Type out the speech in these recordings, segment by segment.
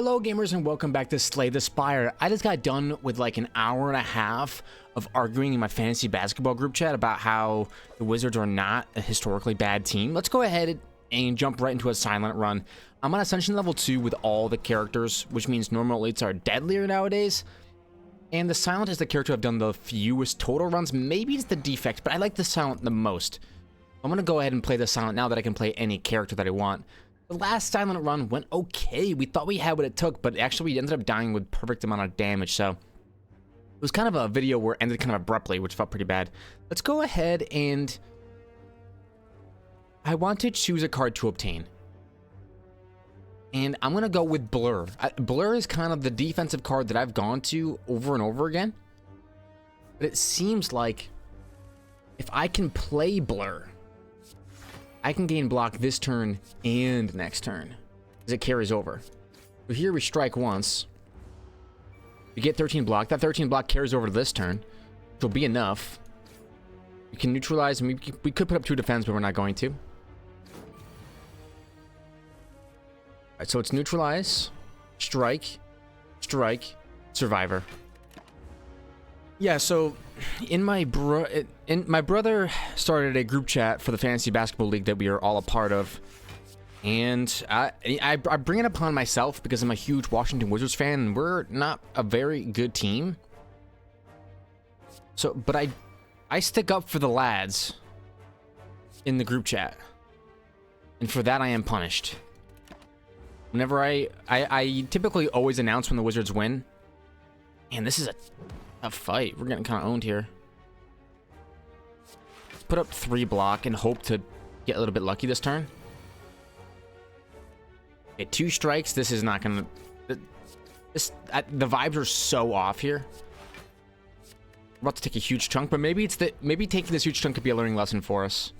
Hello gamers and welcome back to Slay the Spire. I just got done with like an hour and a half of arguing in my fantasy basketball group chat about how the Wizards are not a historically bad team. Let's go ahead and jump right into a silent run. I'm on Ascension level 2 with all the characters, which means normal elites are deadlier nowadays. And the Silent is the character I've done the fewest total runs. Maybe it's the defect, but I like the Silent the most. I'm going to go ahead and play the Silent now that I can play any character that I want. The last Silent run went okay. We thought we had what it took, but actually we ended up dying with perfect amount of damage. So it was kind of a video where it ended kind of abruptly, which felt pretty bad. Let's go ahead and I want to choose a card to obtain. And I'm going to go with Blur. Blur is kind of the defensive card that I've gone to over and over again. But it seems like if I can play Blur, I can gain block this turn and next turn, as it carries over. So here we strike once. We get 13 block. That 13 block carries over to this turn, which will be enough. We can neutralize, and we could put up 2 defense, but we're not going to. Alright, so it's neutralize, strike, strike, survivor. Yeah, so my brother started a group chat for the fantasy basketball league that we are all a part of, and I bring it upon myself because I'm a huge Washington Wizards fan, and we're not a very good team. So, but I stick up for the lads in the group chat, and for that I am punished. Whenever I typically always announce when the Wizards win, and this is a fight. We're getting kind of owned here. Let's put up 3 block and hope to get a little bit lucky this turn. Okay, 2 strikes. This is not gonna. The vibes are so off here. We're about to take a huge chunk, but maybe taking this huge chunk could be a learning lesson for us.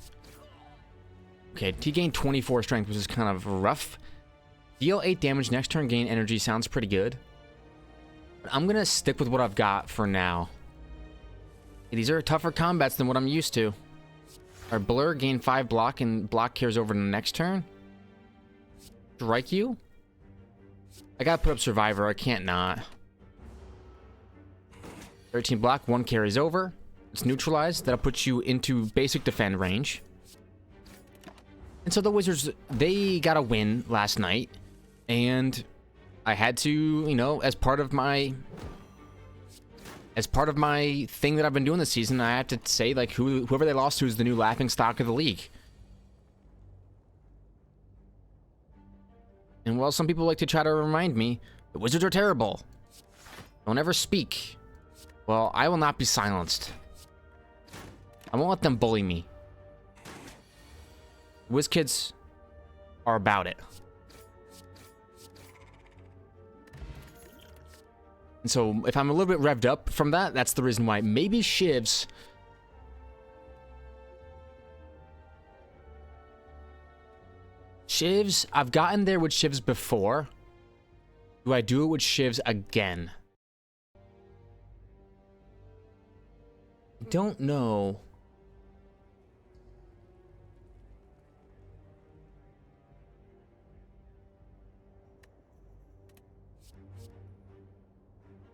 Okay, T gained 24 strength, which is kind of rough. Deal 8 damage next turn. Gain energy sounds pretty good. I'm gonna stick with what I've got for now. These are tougher combats than what I'm used to. Our Blur gain 5 block, and block carries over to the next turn. Strike you? I gotta put up Survivor. I can't not. 13 block, 1 carries over. It's neutralized. That'll put you into basic defend range. And so the Wizards, they got a win last night, and I had to, you know, as part of my thing that I've been doing this season, I have to say, like, whoever they lost to is the new laughing stock of the league. And while some people like to try to remind me, the Wizards are terrible, don't ever speak. Well, I will not be silenced. I won't let them bully me. WizKids are about it. And so, if I'm a little bit revved up from that, that's the reason why. Maybe Shivs. Shivs, I've gotten there with Shivs before. Do I do it with Shivs again? I don't know.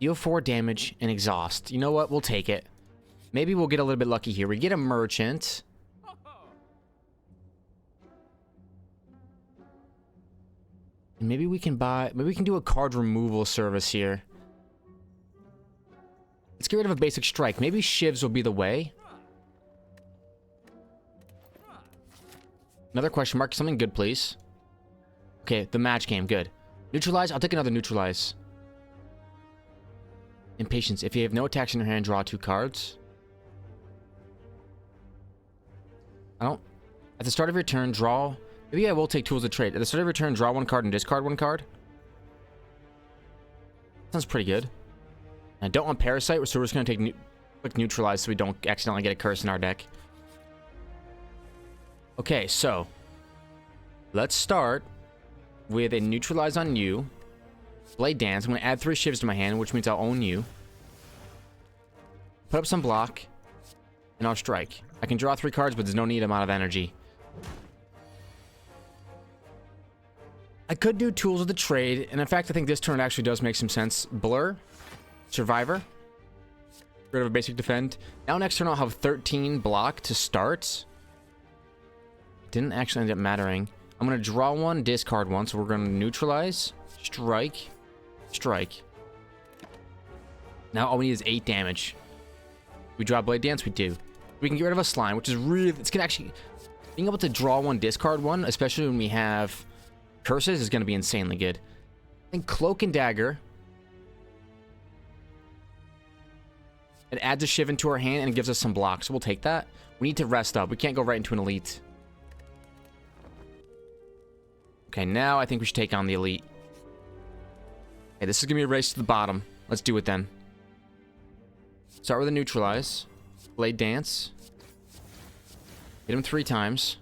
Deal 4 damage and exhaust. You know what? We'll take it. Maybe we'll get a little bit lucky here. We get a merchant. And maybe we can do a card removal service here. Let's get rid of a basic strike. Maybe Shivs will be the way. Another question mark. Something good, please. Okay, the match game. Good. Neutralize. I'll take another neutralize. Impatience. If you have no attacks in your hand, draw 2 cards. At the start of your turn, draw. Maybe I will take Tools of Trade. At the start of your turn, draw 1 card and discard 1 card. Sounds pretty good. I don't want Parasite, so we're just going to take quick Neutralize so we don't accidentally get a curse in our deck. Okay, so let's start with a Neutralize on you. Blade Dance. I'm going to add 3 Shivs to my hand, which means I'll own you. Put up some block, and I'll strike. I can draw 3 cards, but there's no need. I'm out of energy. I could do tools of the trade, and in fact, I think this turn actually does make some sense. Blur, Survivor, rid of a basic defend. Now next turn I'll have 13 block to start. Didn't actually end up mattering. I'm gonna draw one, discard one, so we're gonna neutralize, strike, strike. Now all we need is 8 damage. We draw Blade Dance, we do. We can get rid of a slime, which is really, it's gonna actually, being able to draw one, discard one, especially when we have curses, is gonna be insanely good. I think Cloak and Dagger. It adds a Shiv into our hand and it gives us some blocks, so we'll take that. We need to rest up. We can't go right into an elite. Okay, now I think we should take on the elite. Okay, this is gonna be a race to the bottom. Let's do it then. Start with a neutralize. Blade Dance. Hit him 3 times.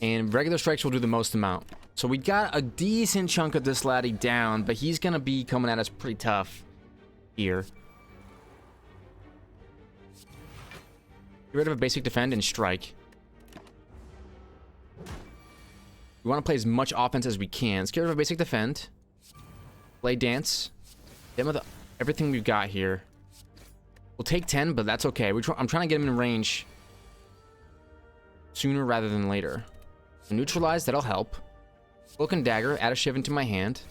And regular strikes will do the most amount. So we got a decent chunk of this laddie down, but he's gonna be coming at us pretty tough here. Get rid of a basic defend and strike. We want to play as much offense as we can. Let's get rid of a basic defend. Blade Dance. Hit him with everything we've got here. We'll take 10, but that's okay. I'm trying to get him in range sooner rather than later. So neutralize, that'll help. Cloak and Dagger, add a Shiv into my hand.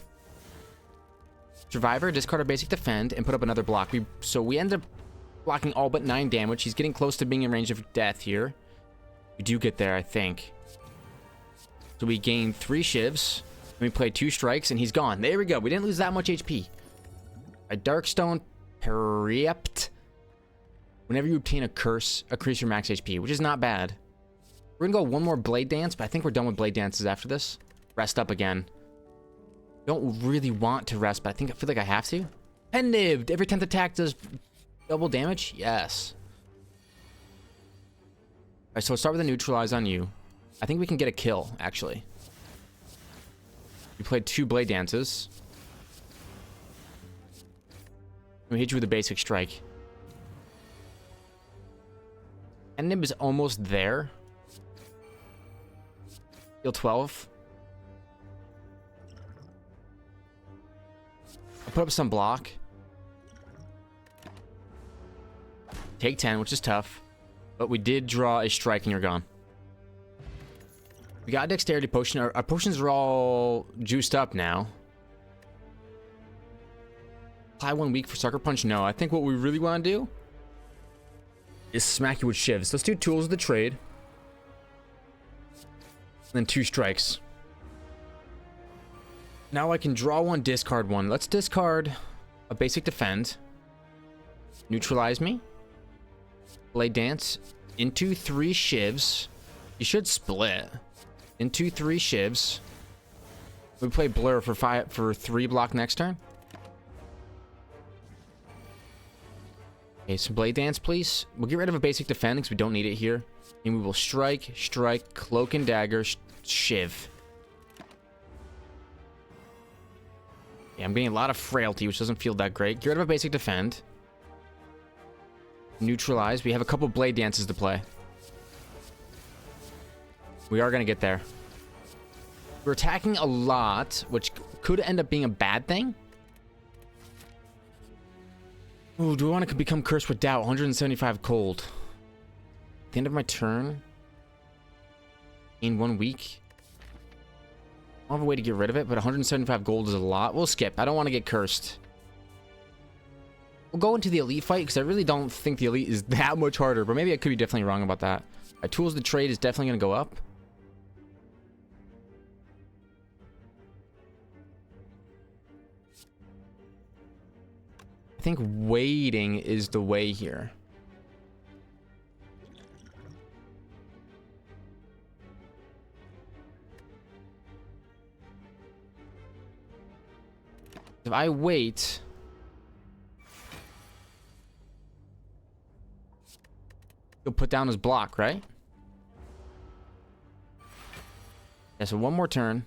Survivor, discard our basic defend, and put up another block. So we end up blocking all but 9 damage. He's getting close to being in range of death here. We do get there, I think. So we gain 3 Shivs, and we play 2 strikes, and he's gone. There we go. We didn't lose that much HP. A Darkstone Prept. Whenever you obtain a curse, increase your max HP, which is not bad. We're gonna go one more Blade Dance, but I think we're done with Blade Dances after this. Rest up again. Don't really want to rest, but I feel like I have to. Pendived! Every 10th attack does double damage? Yes. Alright, so we'll start with a neutralize on you. I think we can get a kill, actually. We played 2 Blade Dances. We hit you with a basic strike. And Nib is almost there. Heal 12. I'll put up some block. Take 10, which is tough. But we did draw a strike and you're gone. We got a dexterity potion. Our potions are all juiced up now. Apply 1 week for Sucker Punch? No. I think what we really want to do is smack you with Shivs. Let's do tools of the trade. And then 2 strikes. Now I can draw 1, discard 1. Let's discard a basic defend. Neutralize me. Blade Dance. Into 3 Shivs. You should split. Into 3 Shivs. We play Blur for 3 block next turn. Okay, some Blade Dance, please. We'll get rid of a basic defend because we don't need it here. And we will strike, strike, Cloak and Dagger, Shiv. Yeah, I'm getting a lot of frailty, which doesn't feel that great. Get rid of a basic defend. Neutralize. We have a couple Blade Dances to play. We are going to get there. We're attacking a lot, which could end up being a bad thing. Ooh, do I want to become cursed with doubt? 175 cold. At the end of my turn. In 1 week. I don't have a way to get rid of it, but 175 gold is a lot. We'll skip. I don't want to get cursed. We'll go into the elite fight, because I really don't think the elite is that much harder, but maybe I could be definitely wrong about that. Tools to trade is definitely going to go up. I think waiting is the way here. If I wait, he'll put down his block, right? Yeah, so 1 more turn.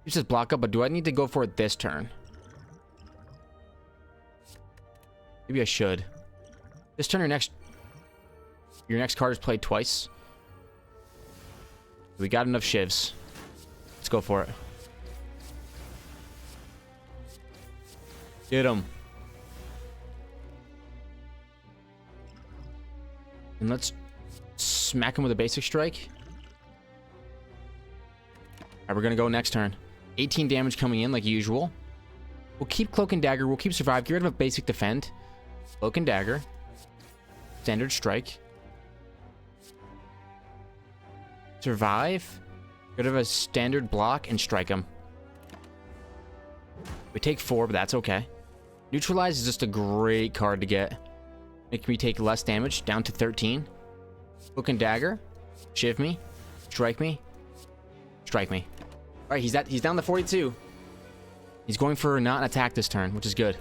He says block up, but do I need to go for it this turn? Maybe I should. This turn, your next card is played twice. We got enough Shivs. Let's go for it. Get him. And let's smack him with a basic strike. Alright, we're gonna go next turn. 18 damage coming in like usual. We'll keep Cloak and Dagger. We'll keep Survive. Get rid of a basic defend. Cloak and Dagger. Standard strike. Survive. Get rid of a standard block and strike him. We take 4, but that's okay. Neutralize is just a great card to get. Make me take less damage, down to 13. Cloak and Dagger. Shiv me. Strike me. Strike me. Alright, he's down to 42. He's going for not an attack this turn, which is good.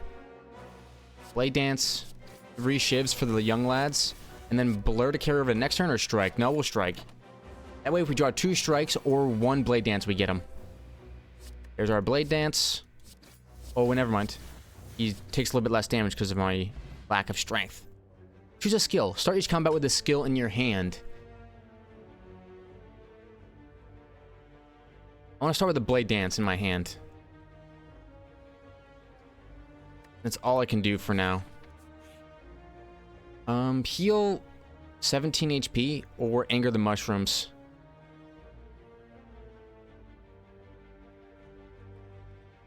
Blade Dance. 3 shivs for the young lads. And then Blur to carry over the next turn or strike? No, we'll strike. That way if we draw 2 strikes or 1 Blade Dance, we get him. There's our Blade Dance. Oh, never mind. He takes a little bit less damage because of my lack of strength. Choose a skill. Start each combat with a skill in your hand. I want to start with the Blade Dance in my hand. That's all I can do for now. Heal 17 HP or Anger the Mushrooms.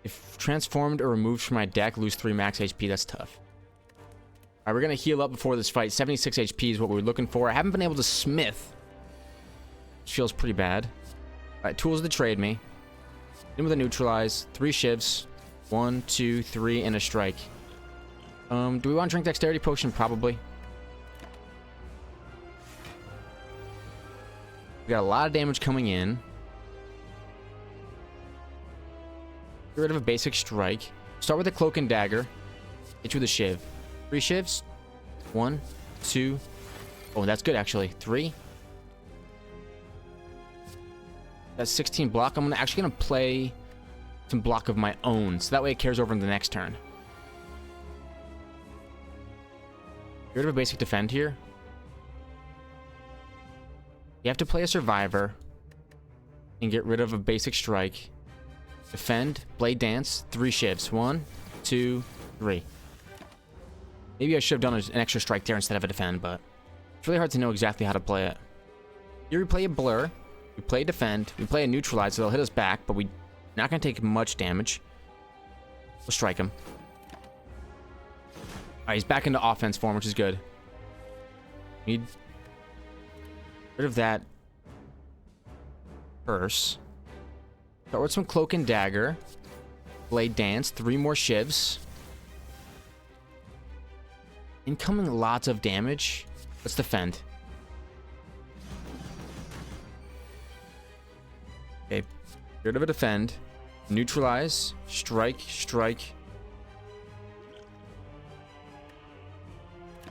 If transformed or removed from my deck, lose 3 max HP. That's tough. Alright, we're going to heal up before this fight. 76 HP is what we're looking for. I haven't been able to smith, which feels pretty bad. Alright, tools to trade me. In with a neutralize. 3 shivs. 1, 2, 3, and a strike. Do we want to drink Dexterity Potion? Probably. We got a lot of damage coming in. Get rid of a basic strike. Start with a Cloak and Dagger. Hit you with a shiv. 3 shivs. 1, 2. Oh, that's good actually. 3. That's 16 block. I'm actually gonna play some block of my own, so that way it carries over in the next turn. Get rid of a basic defend here. You have to play a survivor and get rid of a basic strike. Defend, Blade Dance, 3 shivs. 1, 2, 3. Maybe I should have done an extra strike there instead of a defend, but it's really hard to know exactly how to play it. Here we play a Blur. We play defend. We play a neutralize, so they'll hit us back, but we're not going to take much damage. We'll strike him. Alright, he's back into offense form, which is good. Need rid of that curse. Start with some Cloak and Dagger. Blade Dance. 3 more shivs. Incoming lots of damage. Let's defend. Okay. Get rid of a defend. Neutralize. Strike. Strike.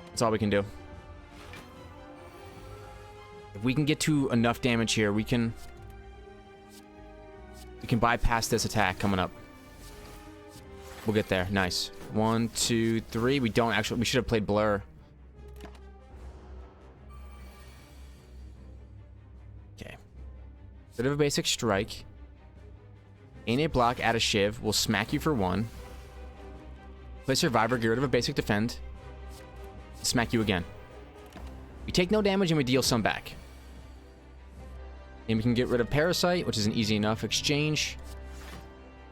That's all we can do. If we can get to enough damage here, we can bypass this attack coming up. We'll get there. Nice. 1, 2, 3. We don't actually. We should have played Blur. Okay. Bit of a basic strike. Gain a block, add a shiv. We'll smack you for 1. Play Survivor, get rid of a basic defend. Smack you again. We take no damage and we deal some back. And we can get rid of Parasite, which is an easy enough exchange.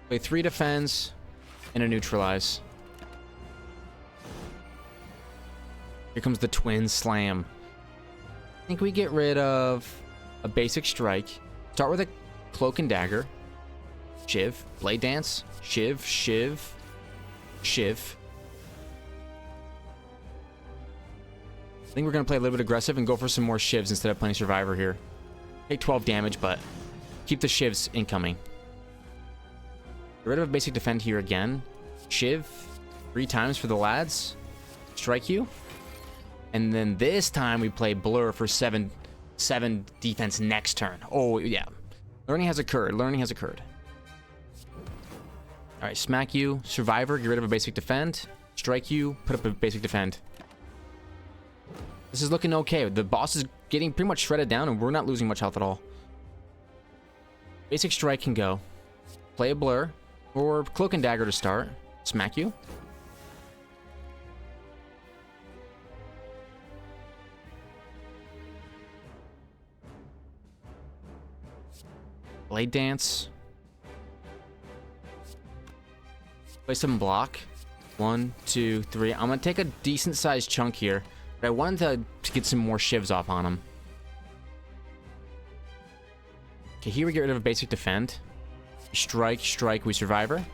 Play 3 defends and a neutralize. Here comes the Twin Slam. I think we get rid of a basic strike. Start with a Cloak and Dagger. Shiv. Blade Dance. Shiv. Shiv. Shiv. I think we're going to play a little bit aggressive and go for some more shivs instead of playing Survivor here. Take 12 damage, but keep the shivs incoming. Get rid of a basic defend here again. Shiv 3 times for the lads. Strike you. And then this time we play Blur for 7 defense next turn. Oh, yeah. Learning has occurred. Learning has occurred. Alright, smack you. Survivor, get rid of a basic defend. Strike you, put up a basic defend. This is looking okay. The boss is getting pretty much shredded down and we're not losing much health at all. Basic strike can go. Play a blur. Or cloak and dagger to start. Smack you. Blade dance. Play some block. 1, 2, 3. I'm gonna take a decent sized chunk here, but I wanted to get some more shivs off on him. Okay, here we get rid of a basic defend. Strike, strike, we survivor.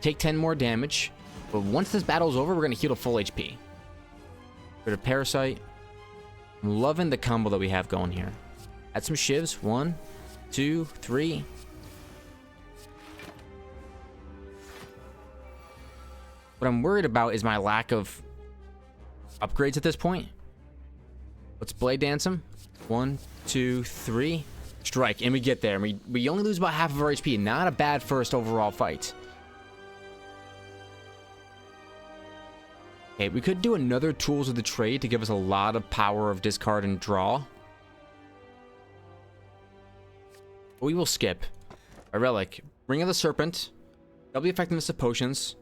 Take 10 more damage, but once this battle's over, we're gonna heal to full HP. Rid of parasite. I'm loving the combo that we have going here. Add some shivs. 1, 2, 3. What I'm worried about is my lack of upgrades at this point. Let's blade dance him. 1, 2, 3. Strike, and we get there. We only lose about half of our HP. Not a bad first overall fight. Okay, we could do another Tools of the Trade to give us a lot of power of discard and draw. But we will skip. A relic. Ring of the Serpent. Double the effectiveness of potions.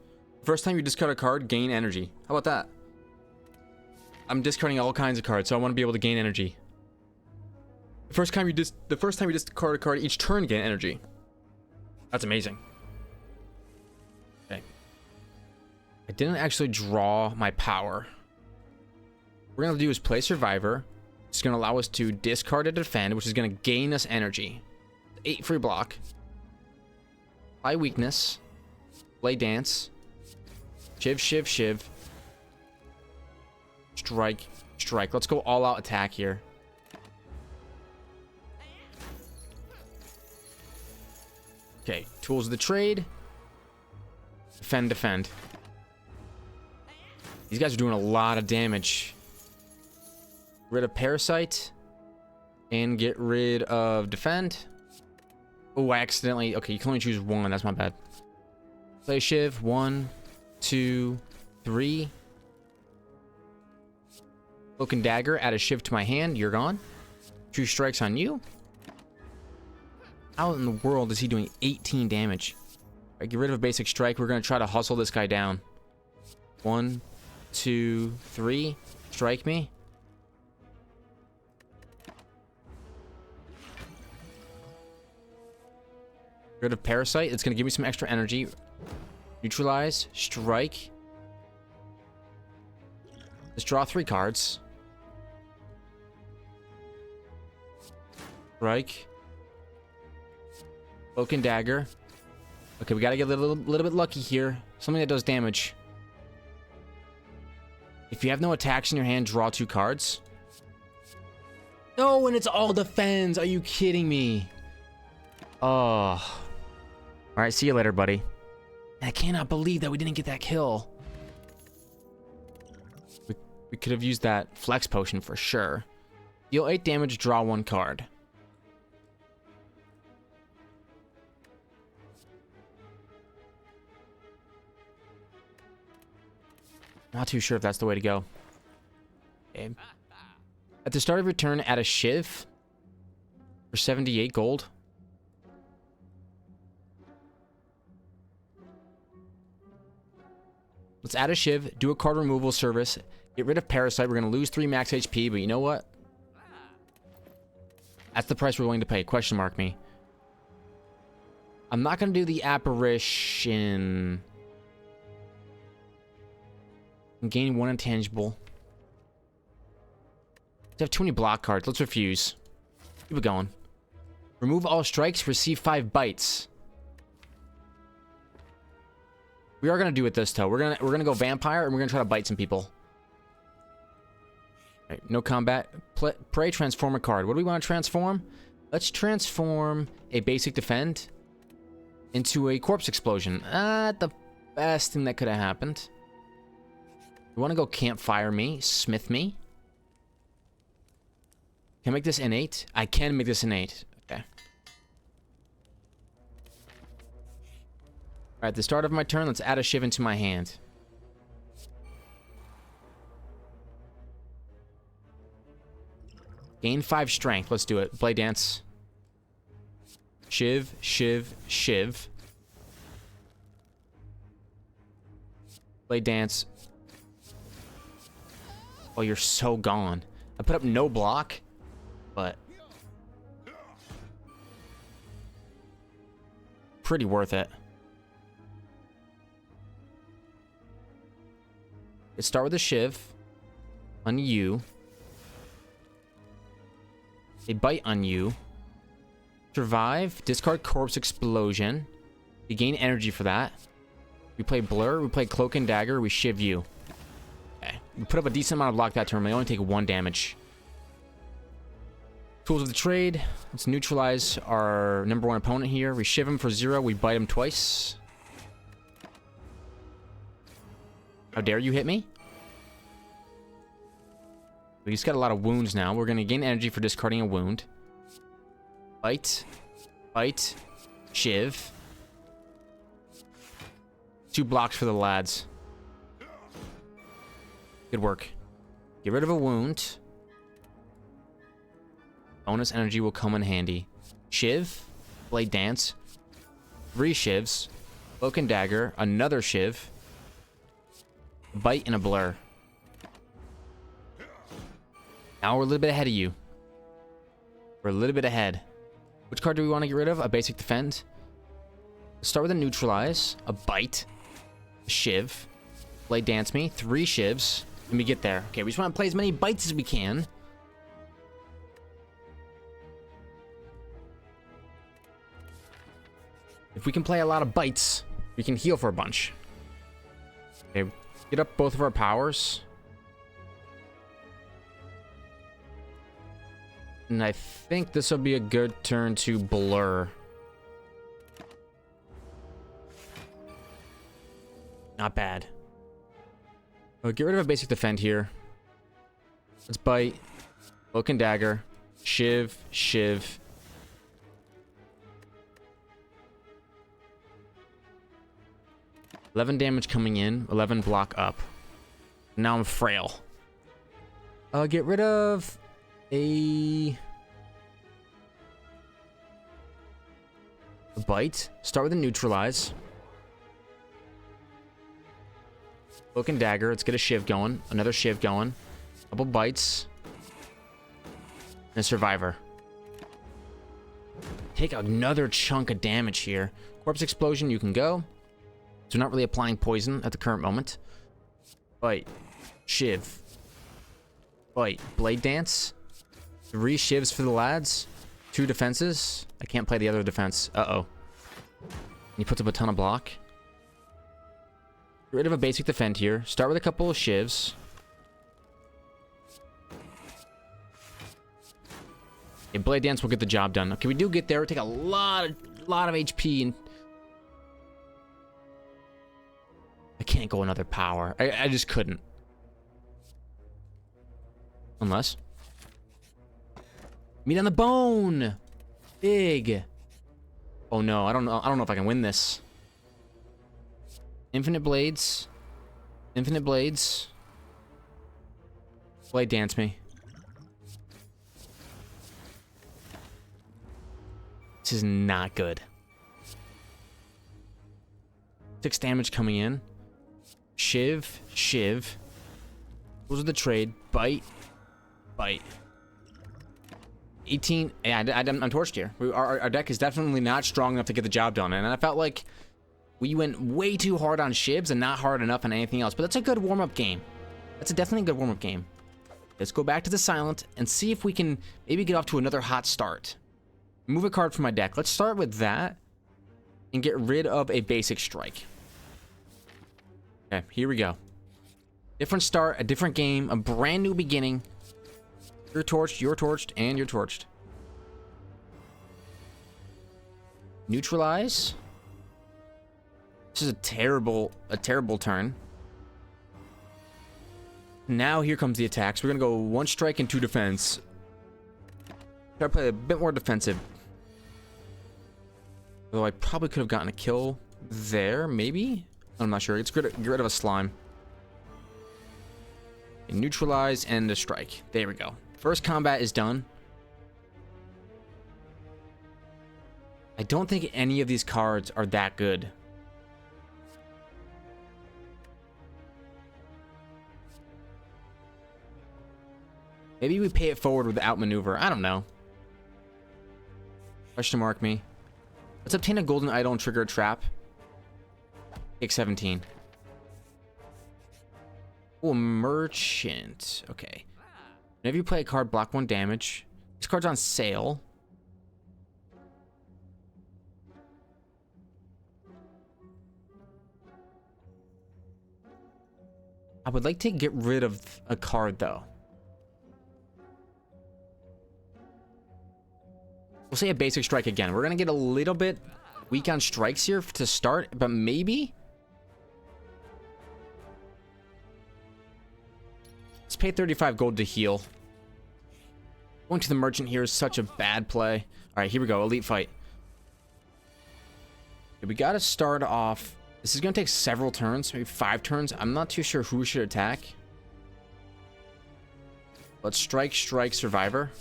First time you discard a card, gain energy. How about that? I'm discarding all kinds of cards, so I want to be able to gain energy. The first time you discard a card each turn, gain energy. That's amazing. Okay. I didn't actually draw my power. What we're gonna do is play Survivor. It's gonna allow us to discard a defend, which is gonna gain us energy. 8 free block. High weakness. Play dance. Shiv, shiv, shiv. Strike, strike. Let's go all out attack here. Okay, Tools of the Trade. Defend, defend. These guys are doing a lot of damage. Get rid of Parasite. And get rid of Defend. Oh, I accidentally... Okay, you can only choose one. That's my bad. Play Shiv. 1, 2, 3. Cloak and Dagger. Add a Shiv to my hand. You're gone. 2 strikes on you. How in the world is he doing 18 damage? Alright, get rid of a basic strike. We're going to try to hustle this guy down. 1, 2, 3. Strike me. Get rid of Parasite. It's going to give me some extra energy. Neutralize. Strike. Let's draw 3 cards. Strike. Cloak and Dagger. Okay, we gotta get a little bit lucky here. Something that does damage. If you have no attacks in your hand, draw 2 cards. No, and it's all defends. Are you kidding me? Oh. Alright, see you later, buddy. I cannot believe that we didn't get that kill. We could have used that flex potion for sure. Deal 8 damage, draw 1 card. Not too sure if that's the way to go. Okay. At the start of your turn, add a Shiv for 78 gold. Let's add a Shiv, do a card removal service, get rid of Parasite. We're going to lose 3 max HP, but you know what? That's the price we're willing to pay. Question mark me. I'm not going to do the Apparition. Gain 1 intangible. I have too many block cards. Let's refuse. Keep it going. Remove all strikes. Receive 5 bites. We are gonna do it this toe. We're gonna go vampire and we're gonna try to bite some people. All right, no combat. Pray. Transform a card. What do we want to transform? Let's transform a basic defend into a corpse explosion. The best thing that could have happened. You want to go campfire me, smith me? Can I make this innate? I can make this innate. Okay. Alright, at the start of my turn, let's add a Shiv into my hand. Gain 5 strength. Let's do it. Blade dance. Shiv, shiv, shiv. Play dance. Oh, you're so gone. I put up no block, but pretty worth it. Let's start with a shiv on you. A bite on you. Survive. Discard corpse explosion. We gain energy for that. We play blur. We play cloak and dagger. We shiv you. Okay. We put up a decent amount of block that turn. We only take 1 damage. Tools of the trade. Let's neutralize our number 1 opponent here. We shiv him for 0. We bite him twice. How dare you hit me? He's got a lot of wounds now. We're going to gain energy for discarding a wound. Bite. Bite. Shiv. 2 blocks for the lads. Good work. Get rid of a wound. Bonus energy will come in handy. Shiv. Blade dance. 3 shivs. Cloak and dagger. Another shiv. Bite and a blur. Now we're a little bit ahead of you. We're a little bit ahead. Which card do we want to get rid of? A basic defend. Let's start with a neutralize. A bite. A shiv. Blade dance me. 3 shivs. Let me get there. Okay, we just want to play as many bites as we can. If we can play a lot of bites, we can heal for a bunch. Okay, get up both of our powers. And I think this will be a good turn to blur. Not bad. I'll get rid of a basic defend here. Let's bite. Cloak and dagger. Shiv. Shiv. $11 damage coming in. 11 block up. Now I'm frail. I'll get rid of a bite. Start with a neutralize. Cloak and dagger. Let's get a shiv going. Another shiv going. Couple bites. And a survivor. Take another chunk of damage here. Corpse explosion, you can go. So not really applying poison at the current moment. Bite. Shiv. Bite. Blade dance. 3 shivs for the lads. 2 defenses. I can't play the other defense. Uh-oh. He puts up a ton of block. Get rid of a basic defend here. Start with a couple of shivs. Okay, blade dance will get the job done. Okay, we do get there. We take a lot of HP, and I can't go another power. I just couldn't. Unless meat on the bone. Big. Oh no, I don't know if I can win this. Infinite blades. Infinite blades. Blade dance me. This is not good. 6 damage coming in. Shiv. Shiv. Those are the trade. Bite. Bite. 18. Yeah, I'm torched here. Our deck is definitely not strong enough to get the job done. And I felt like we went way too hard on shivs and not hard enough on anything else. But that's a good warm-up game. That's definitely a good warm-up game. Let's go back to the silent and see if we can maybe get off to another hot start. Move a card from my deck. Let's start with that and get rid of a basic strike. Okay, here we go. Different start, a different game, a brand new beginning. You're torched, and you're torched. Neutralize. This is a terrible turn. Now here comes the attacks. We're gonna go 1 strike and 2 defense. Try to play a bit more defensive. Although I probably could have gotten a kill there, maybe? I'm not sure. Let's get rid of a slime. And neutralize and a strike. There we go. First combat is done. I don't think any of these cards are that good. Maybe we pay it forward with the outmaneuver. I don't know. Question mark me. Let's obtain a golden idol and trigger a trap. Take 17. Oh, merchant. Okay. Whenever you play a card, block 1 damage. This card's on sale. I would like to get rid of a card, though. We'll say a basic strike again. We're going to get a little bit weak on strikes here to start, but maybe... Let's pay 35 gold to heal. Going to the merchant here is such a bad play. All right, here we go. Elite fight. Okay, we got to start off... This is going to take several turns, maybe 5 turns. I'm not too sure who we should attack. Let's strike, survivor.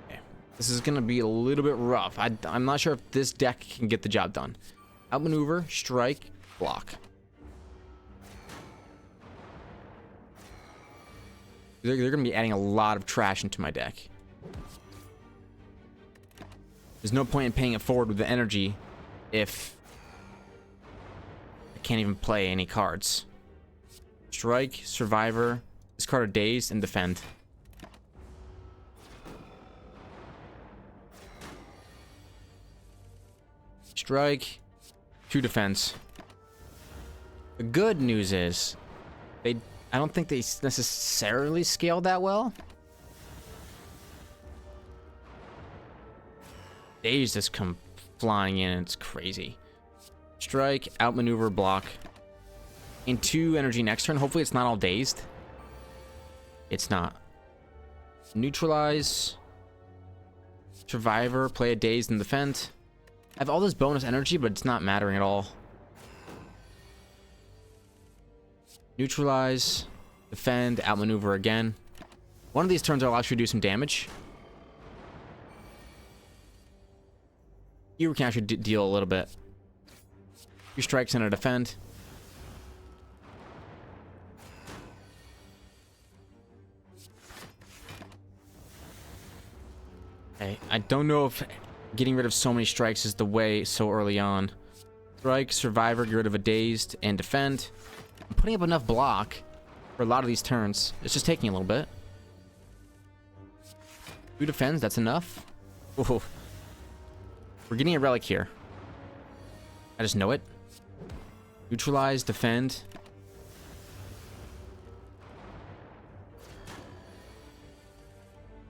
Okay. This is going to be a little bit rough. I'm not sure if this deck can get the job done. Outmaneuver, strike, block. They're going to be adding a lot of trash into my deck. There's no point in paying it forward with the energy if I can't even play any cards. Strike, survivor, discard a dazed, and defend. Strike, 2 defense. The good news is I don't think they necessarily scale that well. Days just come flying in, and it's crazy. Strike, outmaneuver, block. In 2 energy next turn. Hopefully it's not all dazed. It's not. Neutralize. Survivor, play a dazed and defend. I have all this bonus energy, but it's not mattering at all. Neutralize, defend, outmaneuver again. One of these turns I'll actually do some damage. Here we can actually deal a little bit. 2 strikes and a defend. Okay, I don't know if getting rid of so many strikes is the way so early on. Strike, survivor, get rid of a dazed, and defend. I'm putting up enough block for a lot of these turns. It's just taking a little bit. 2 defends, that's enough. Ooh. We're getting a relic here. I just know it. Neutralize, defend.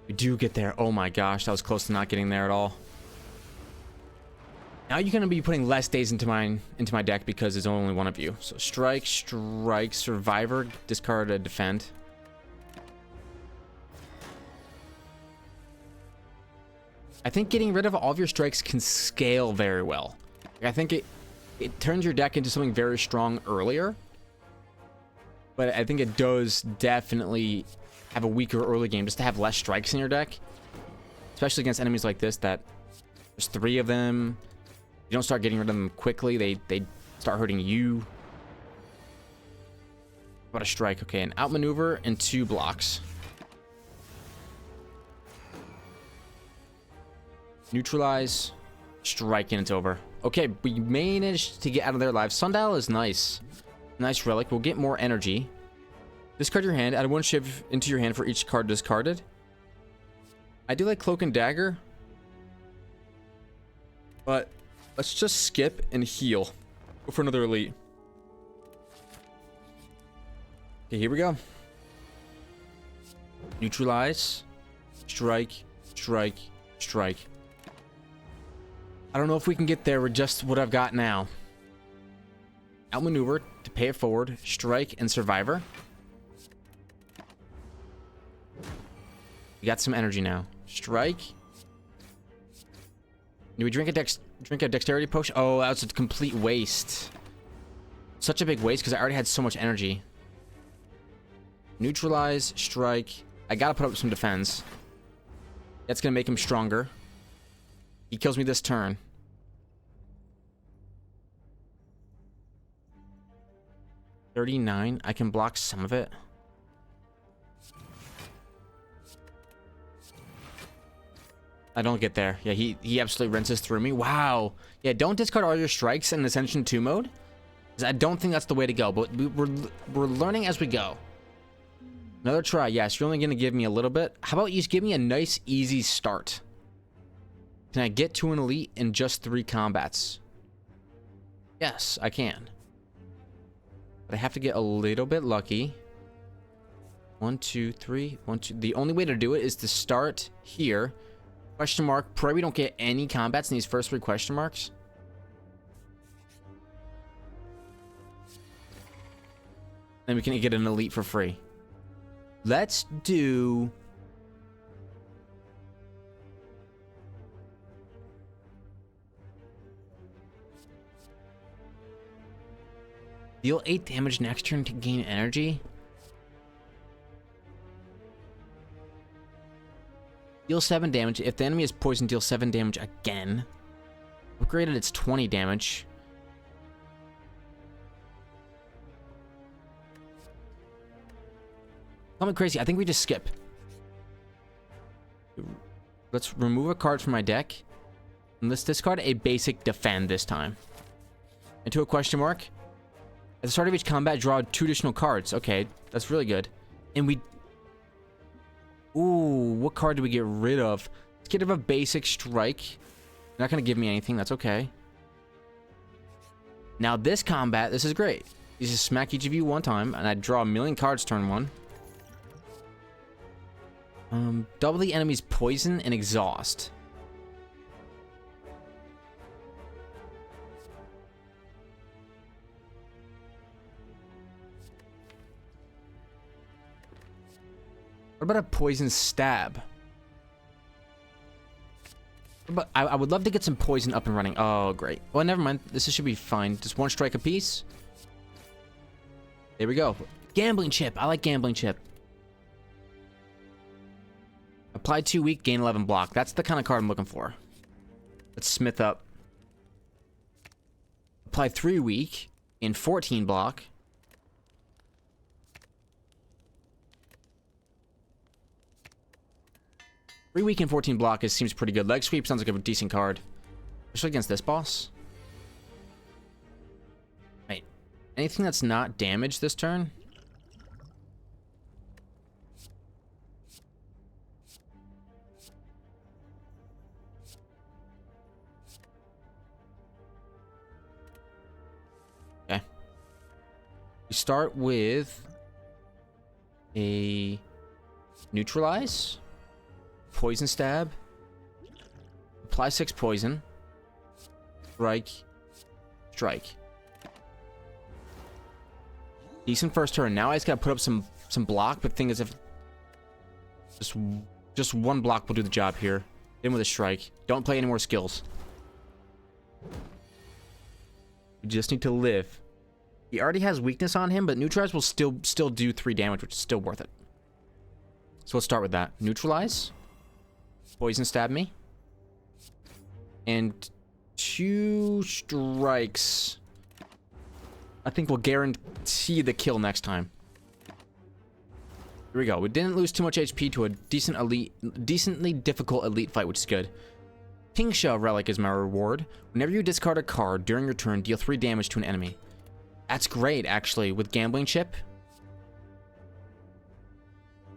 We do get there. Oh my gosh, that was close to not getting there at all. Now you're gonna be putting less days into my deck because there's only one of you. So strike, survivor, discard a defend. I think getting rid of all of your strikes can scale very well. I think it turns your deck into something very strong earlier. But I think it does definitely have a weaker early game just to have less strikes in your deck. Especially against enemies like this that there's 3 of them. You don't start getting rid of them quickly, they start hurting you. What a strike. Okay, an outmaneuver and 2 blocks. Neutralize, strike, and it's over. Okay, we managed to get out of there alive. Sundial is nice. Nice relic. We'll get more energy. Discard your hand. Add 1 shiv into your hand for each card discarded. I do like Cloak and Dagger. But let's just skip and heal. Go for another elite. Okay, here we go. Neutralize. Strike. Strike. Strike. I don't know if we can get there with just what I've got now. Outmaneuver to pay it forward. Strike and survivor. We got some energy now. Strike. Do we drink a dexterity potion? Oh, that was a complete waste. Such a big waste because I already had so much energy. Neutralize, strike. I gotta put up some defense. That's gonna make him stronger. He kills me this turn. $39. I can block some of it. I don't get there. Yeah, he absolutely rinses through me. Wow. Yeah, don't discard all your strikes in Ascension 2 mode. I don't think that's the way to go, but we're learning as we go. Another try. Yes, you're only going to give me a little bit. How about you just give me a nice, easy start? Can I get to an elite in just 3 combats? Yes, I can. But I have to get a little bit lucky. 1, 2, 3. 1, 2. The only way to do it is to start here. Question mark. Pray we don't get any combats in these first 3 question marks. Then we can get an elite for free. Let's do... Deal 8 damage next turn to gain energy. Deal 7 damage. If the enemy is poisoned, deal 7 damage again. Upgraded, it's 20 damage. Call me crazy. I think we just skip. Let's remove a card from my deck. And let's discard a basic defend this time. Into a question mark. At the start of each combat, draw 2 additional cards. Okay, that's really good. And we... Ooh, what card do we get rid of? Let's get rid of a basic strike. Not going to give me anything. That's okay. Now this combat, this is great. You just smack each of you 1 time, and I draw 1,000,000 cards turn 1. Double the enemy's poison and exhaust. What about a poison stab? But I would love to get some poison up and running. Oh, great. Well, never mind. This should be fine. Just 1 strike apiece. There we go. Gambling chip. I like gambling chip. Apply 2 weak, gain 11 block. That's the kind of card I'm looking for. Let's smith up. Apply 3 weak, gain 14 block. Three weak and 14 block seems pretty good. Leg sweep sounds like a decent card. Especially against this boss. Right. Anything that's not damaged this turn? Okay. We start with a neutralize. Poison stab. Apply 6 poison. Strike. Strike. Decent first turn. Now I just gotta put up some block, but the thing is, if just 1 block will do the job here. In with a strike. Don't play any more skills. We just need to live. He already has weakness on him, but neutralize will still do 3 damage, which is still worth it. So let's start with that. Neutralize. Poison stab me. And 2 strikes. I think we'll guarantee the kill next time. Here we go. We didn't lose too much HP to a decently difficult elite fight, which is good. Kingsha Relic is my reward. Whenever you discard a card during your turn, deal 3 damage to an enemy. That's great, actually, with Gambling Chip.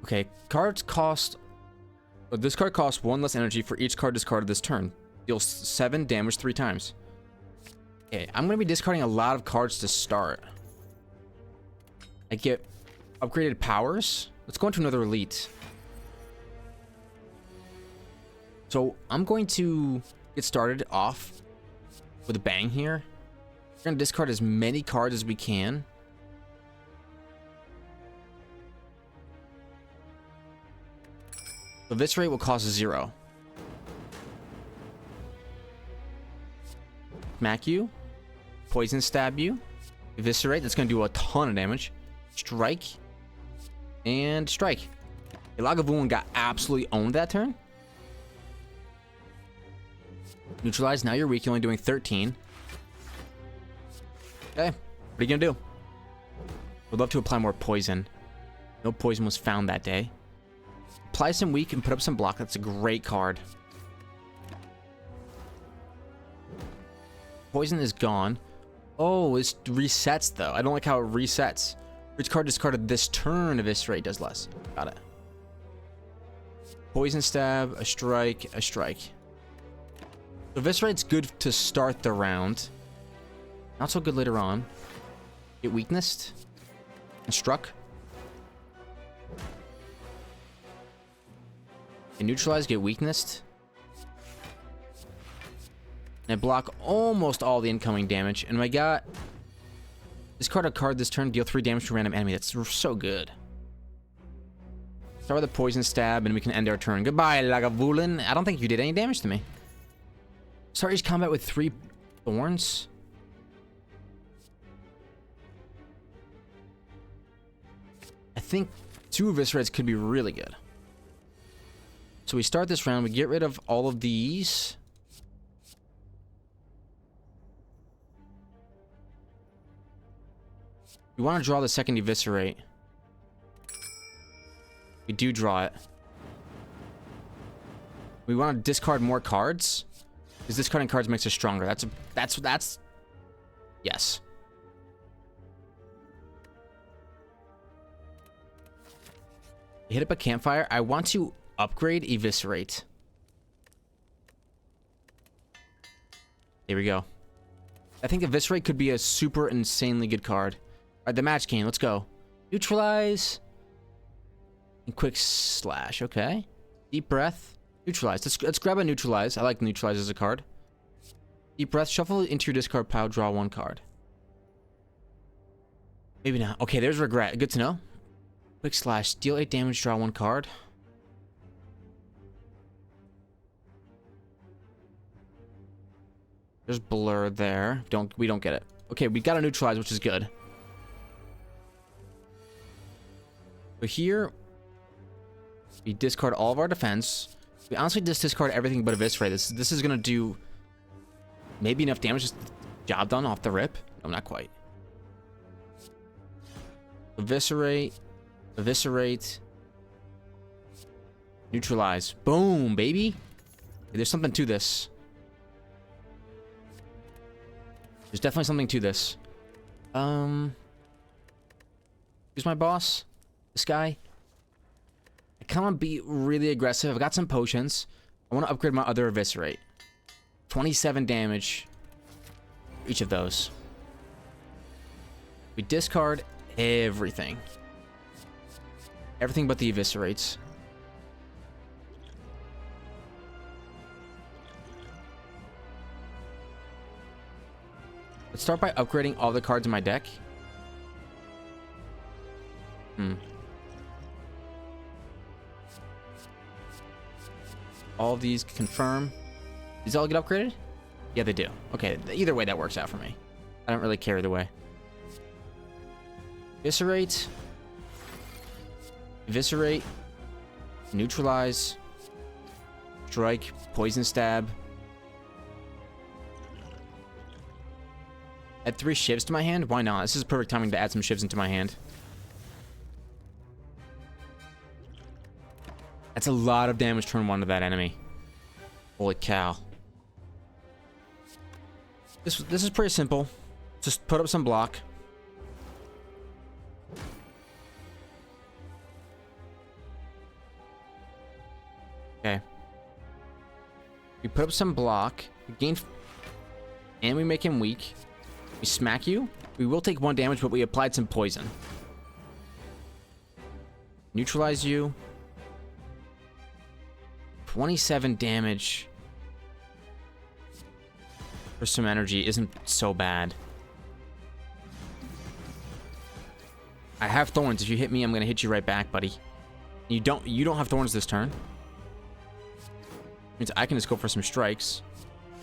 Okay, cards cost... This card costs 1 less energy for each card discarded this turn. Deals 7 damage 3 times. Okay, I'm going to be discarding a lot of cards to start. I get upgraded powers. Let's go into another elite. So, I'm going to get started off with a bang here. We're going to discard as many cards as we can. Eviscerate will cost 0. Smack you. Poison stab you. Eviscerate, that's going to do a ton of damage. Strike. And strike. Lagavulin got absolutely owned that turn. Neutralize. Now you're weak. You're only doing 13. Okay. What are you gonna do? Would love to apply more poison. No poison was found that day. Apply some weak and put up some block. That's a great card. Poison is gone. Oh, it resets though. I don't like how it resets. Which card discarded this turn? Eviscerate does less. Got it. Poison stab, a strike, a strike. Eviscerate's good to start the round. Not so good later on. Get weaknessed. And struck. And neutralize, get weaknessed. And I block almost all the incoming damage. And I got... discard a card this turn, deal 3 damage to a random enemy. That's so good. Start with a poison stab, and we can end our turn. Goodbye, Lagavulin. I don't think you did any damage to me. Start each combat with 3 thorns. I think 2 Eviscerates could be really good. So we start this round. We get rid of all of these. We want to draw the second Eviscerate. We do draw it. We want to discard more cards. Because discarding cards makes us stronger. That's yes. Hit up a campfire. I want to upgrade Eviscerate. Here we go. I think Eviscerate could be a super insanely good card. Alright, the match game. Let's go. Neutralize. And quick slash. Okay. Deep breath. Neutralize. Let's grab a neutralize. I like neutralize as a card. Deep breath. Shuffle into your discard pile. Draw 1 card. Maybe not. Okay, there's regret. Good to know. Quick slash. Deal 8 damage. Draw 1 card. There's blur there. We don't get it. Okay, we got a neutralize, which is good. So here, we discard all of our defense. We honestly just discard everything but Eviscerate. This is gonna do maybe enough damage, just job done off the rip. No, not quite. Eviscerate, Eviscerate, neutralize. Boom, baby. There's something to this. There's definitely something to this. Who's my boss? This guy. I kind of be really aggressive. I've got some potions. I want to upgrade my other Eviscerate. 27 damage. Each of those. We discard everything. Everything but the Eviscerates. Let's start by upgrading all the cards in my deck. All of these confirm. These all get upgraded? Yeah, they do. Okay, either way that works out for me. I don't really care either way. Eviscerate. Eviscerate. Neutralize. Strike. Poison stab. Add 3 shivs to my hand? Why not? This is perfect timing to add some shivs into my hand. That's a lot of damage turn 1 to that enemy. Holy cow. This is pretty simple. Just put up some block. Okay. We put up some block. We gain... and we make him weak. We smack you. We will take 1 damage, but we applied some poison. Neutralize you. 27 damage for some energy isn't so bad. I have thorns. If you hit me, I'm gonna hit you right back, buddy. You don't have thorns this turn. Means I can just go for some strikes.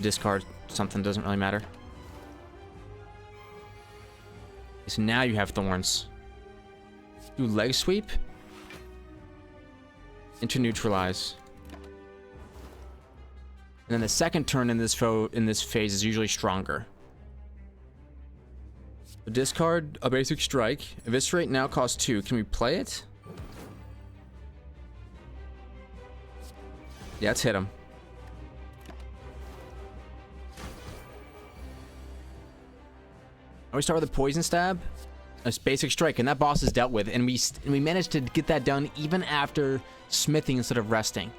Discard something, doesn't really matter. So now you have thorns. Do leg sweep. Into neutralize. And then the second turn in this phase is usually stronger. So discard a basic strike. Eviscerate now costs 2. Can we play it? Yeah, let's hit him. Now we start with a poison stab. A basic strike, and that boss is dealt with, and we managed to get that done even after smithing instead of resting.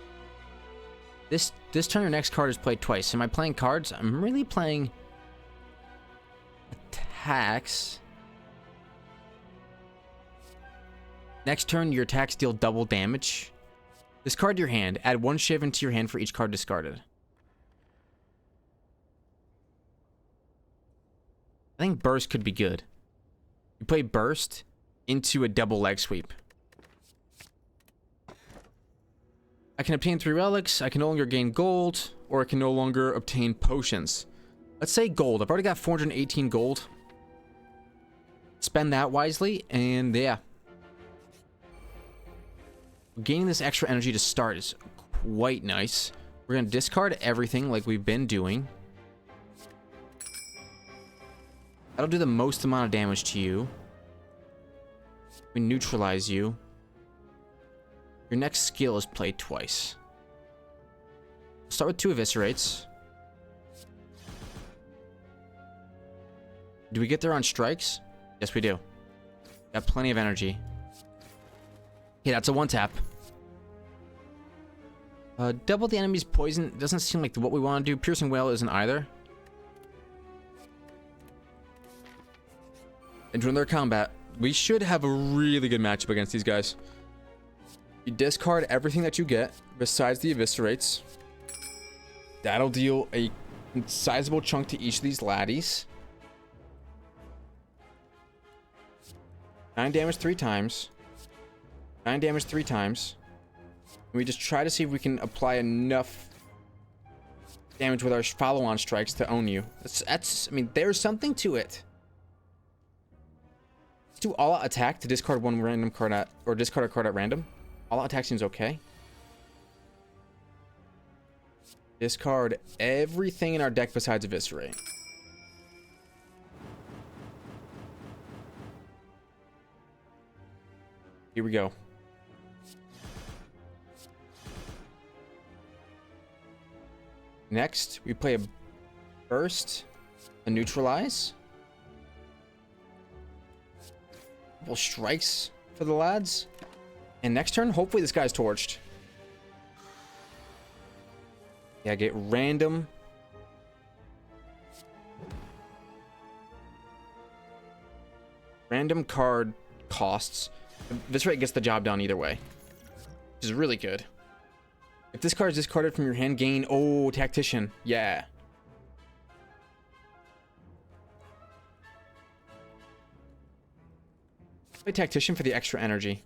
This turn, your next card is played twice. Am I playing cards? I'm really playing attacks. Next turn, your attacks deal double damage. Discard your hand. Add 1 shiv into your hand for each card discarded. I think burst could be good. You play burst into a double leg sweep. I can obtain 3 relics. I can no longer gain gold, or I can no longer obtain potions. Let's say gold. I've already got 418 gold. Spend that wisely, and yeah. Gaining this extra energy to start is quite nice. We're going to discard everything like we've been doing. That'll do the most amount of damage to you. We neutralize you. Your next skill is played twice. Start with 2 eviscerates. Do we get there on strikes? Yes, we do. Got plenty of energy. Okay, that's a 1-tap. Double the enemy's poison. Doesn't seem like what we want to do. Piercing Wail isn't either. Enter their combat. We should have a really good matchup against these guys. You discard everything that you get besides the eviscerates. That'll deal a sizable chunk to each of these laddies. 9 damage 3 times. 9 damage 3 times. And we just try to see if we can apply enough damage with our follow-on strikes to own you. That's I mean, there's something to it. Let's do all-out attack to discard 1 random card at, or discard a card at random. All-out attack seems okay. Discard everything in our deck besides Eviscerate. Here we go. Next, we play a burst, a neutralize. Couple strikes for the lads. And next turn, hopefully this guy's torched. Yeah, get random. Random card costs. Eviscerate gets the job done either way, which is really good. If this card is discarded from your hand, gain... Oh, Tactician. Yeah. Play Tactician for the extra energy.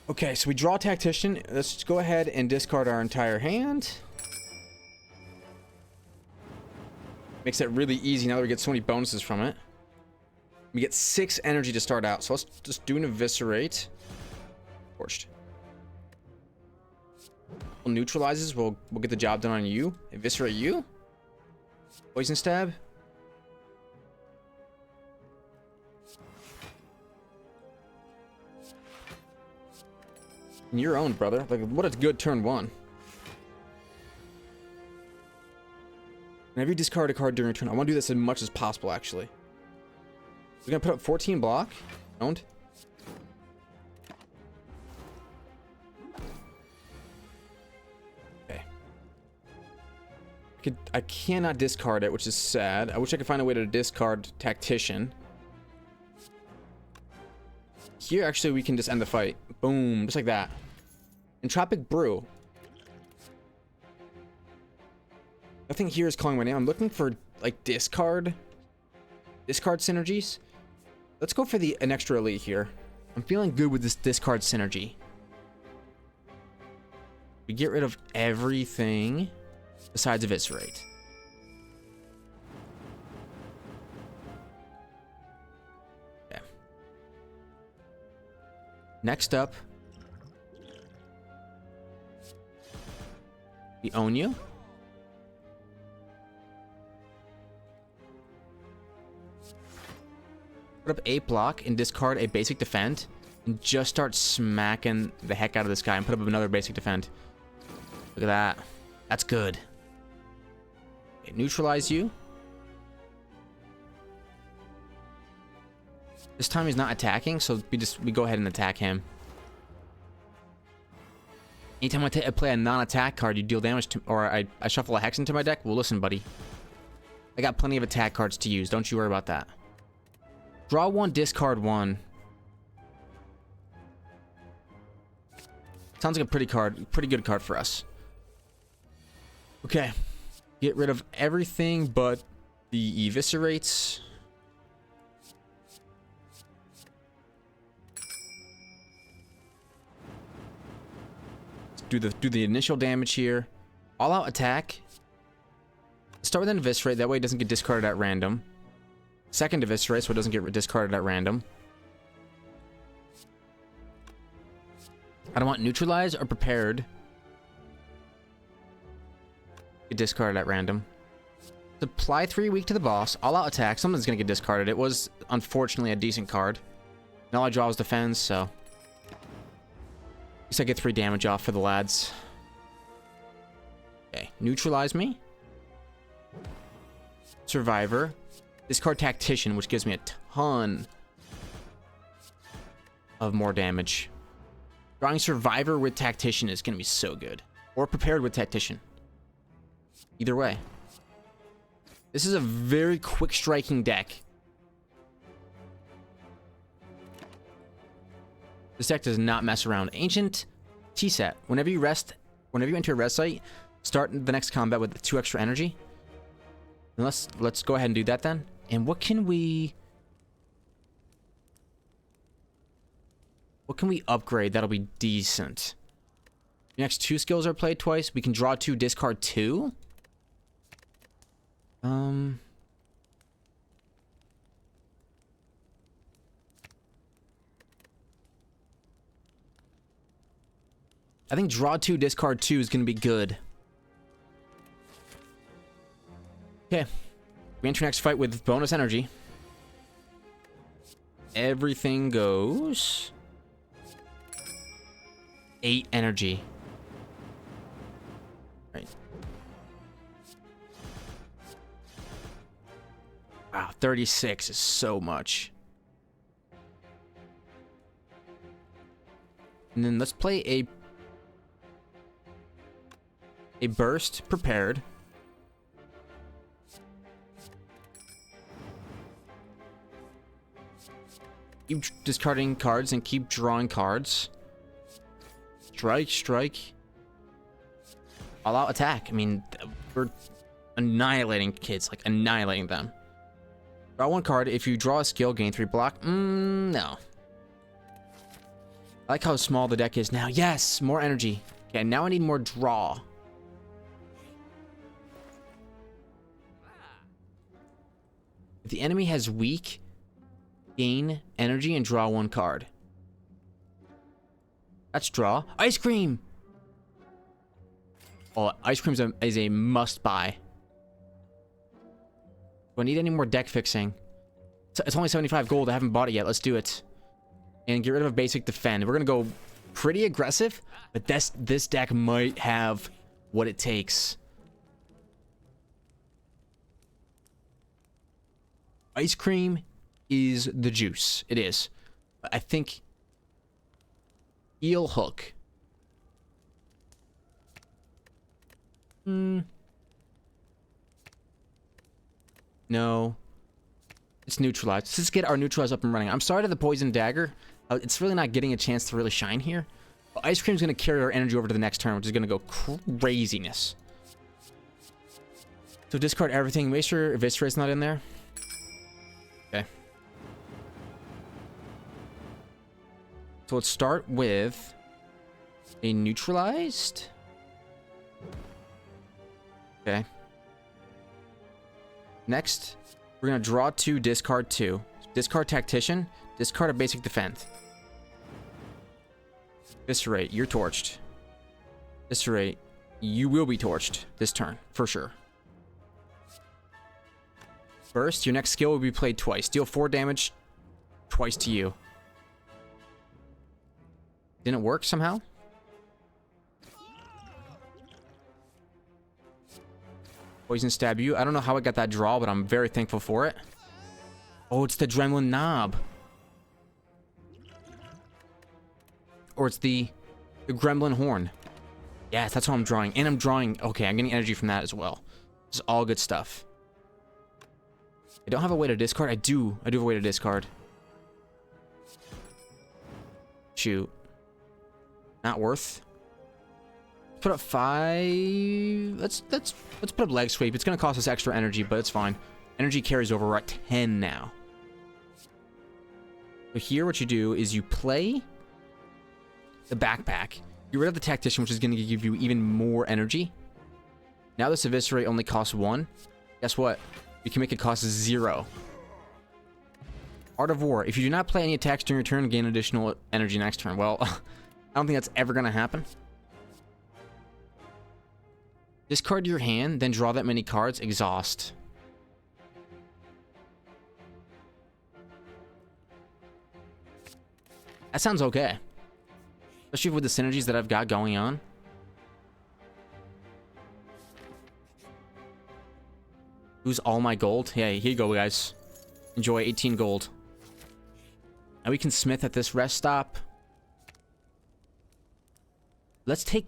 Okay, so we draw Tactician. Let's just go ahead and discard our entire hand. Makes it really easy now that we get so many bonuses from it. We get 6 energy to start out, so let's just do an Eviscerate. Torched. Neutralizes. We'll get the job done on you. Eviscerate you. Poison stab. And your own, brother. Like, what a good turn 1. Whenever you discard a card during your turn, I want to do this as much as possible, actually. We're gonna put up 14 block. Don't. I cannot discard it, which is sad. I wish I could find a way to discard Tactician. Here, actually, we can just end the fight. Boom, just like that. Entropic Brew. Nothing here is calling my name. I'm looking for, like, discard synergies. Let's go for an extra elite here. I'm feeling good with this discard synergy. We get rid of everything besides Eviscerate. Okay. Next up, We own you. Put up 8 block and discard a basic defend. And just start smacking the heck out of this guy and put up another basic defend. Look at that. That's good. Okay, neutralize you. This time he's not attacking, so we go ahead and attack him. Anytime I play a non-attack card, you deal damage to, or I shuffle a hex into my deck. Well, listen, buddy. I got plenty of attack cards to use. Don't you worry about that. Draw 1, discard 1. Sounds like a pretty good card for us. Okay. Get rid of everything but the eviscerates. Do the initial damage here. All out attack. Start with an eviscerate, that way it doesn't get discarded at random. Second eviscerate, so it doesn't get discarded at random. I don't want neutralized or prepared. Get discarded at random. Supply 3 weak to the boss. All out attack. Something's gonna get discarded. It was unfortunately a decent card. And all I draw was defense, so. At least I get 3 damage off for the lads. Okay, neutralize me. Survivor. Discard Tactician, which gives me a ton of more damage. Drawing Survivor with Tactician is going to be so good. Or Prepared with Tactician. Either way. This is a very quick striking deck. This deck does not mess around. Ancient T-Set. Whenever you enter a rest site, start the next combat with 2 extra energy. And let's go ahead and do that then. And what can we upgrade that'll be decent? The next 2 skills are played twice. We can draw 2, discard 2. I think draw 2, discard 2 is going to be good. Okay. We enter next fight with bonus energy. Everything goes. 8 energy. Right. Wow, 36 is so much. And then let's play a burst prepared. Keep discarding cards and keep drawing cards. Strike, strike. All out attack. I mean, we're annihilating kids, like annihilating them. Draw 1 card. If you draw a skill, gain 3 block. No. I like how small the deck is now. Yes, more energy. Okay, now I need more draw. If the enemy has weak, gain energy and draw 1 card. That's draw. Ice cream! Oh, ice cream is a must buy. Do I need any more deck fixing? It's only 75 gold. I haven't bought it yet. Let's do it. And get rid of a basic defend. We're going to go pretty aggressive, but this deck might have what it takes. Ice cream is the juice. It is. I think eel hook. No. It's neutralized. Let's just get our neutralized up and running. I'm sorry to the poison dagger. It's really not getting a chance to really shine here. But ice cream's going to carry our energy over to the next turn, which is going to go craziness. So discard everything. Make sure Eviscerate's not in there. Okay. So let's start with a neutralized. Okay. Next, we're going to draw 2, discard 2. Discard Tactician, discard a basic defense. Eviscerate, you're torched. Eviscerate, You will be torched this turn, for sure. First, your next skill will be played twice. Deal 4 damage twice to you. Didn't work somehow? Poison stab you. I don't know how I got that draw, but I'm very thankful for it. Oh, it's the Dremlin knob. Or it's the Gremlin horn. Yes, that's what I'm drawing. And I'm drawing... Okay, I'm getting energy from that as well. This is all good stuff. I don't have a way to discard. I do have a way to discard. Shoot. Not worth. Put up 5. Let's put up leg sweep. It's gonna cost us extra energy, but it's fine. Energy carries over. We're at 10 now. So here, what you do is you play the backpack. Get rid of the tactician, which is gonna give you even more energy. Now this eviscerate only costs 1. Guess what? We can make it cost 0. Art of War. If you do not play any attacks during your turn, gain additional energy next turn. Well, I don't think that's ever gonna happen. Discard your hand, then draw that many cards. Exhaust. That sounds okay. Especially with the synergies that I've got going on. Lose all my gold. Yeah, here you go, guys. Enjoy 18 gold. Now we can smith at this rest stop. Let's take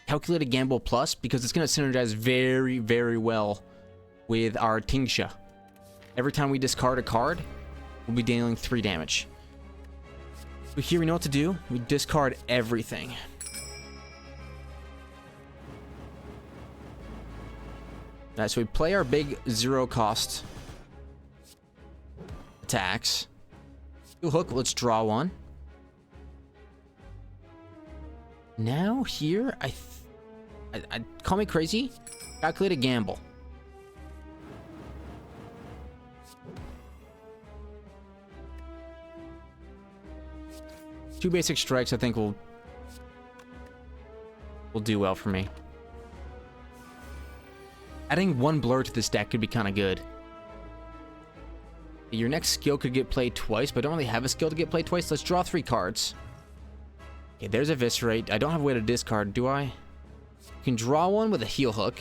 Calculated Gamble Plus because it's going to synergize very, very well with our Tingsha. Every time we discard a card, we'll be dealing 3 damage. So here we know what to do. We discard everything. Alright, so we play our big 0 cost attacks. Steel Hook, let's draw 1. Now here, I call me crazy. Calculate a gamble. Two basic strikes, I think will do well for me. Adding 1 blur to this deck could be kind of good. Your next skill could get played twice, but I don't really have a skill to get played twice. Let's draw 3 cards. Okay, there's Eviscerate. I don't have a way to discard, do I? You can draw 1 with a Heel Hook.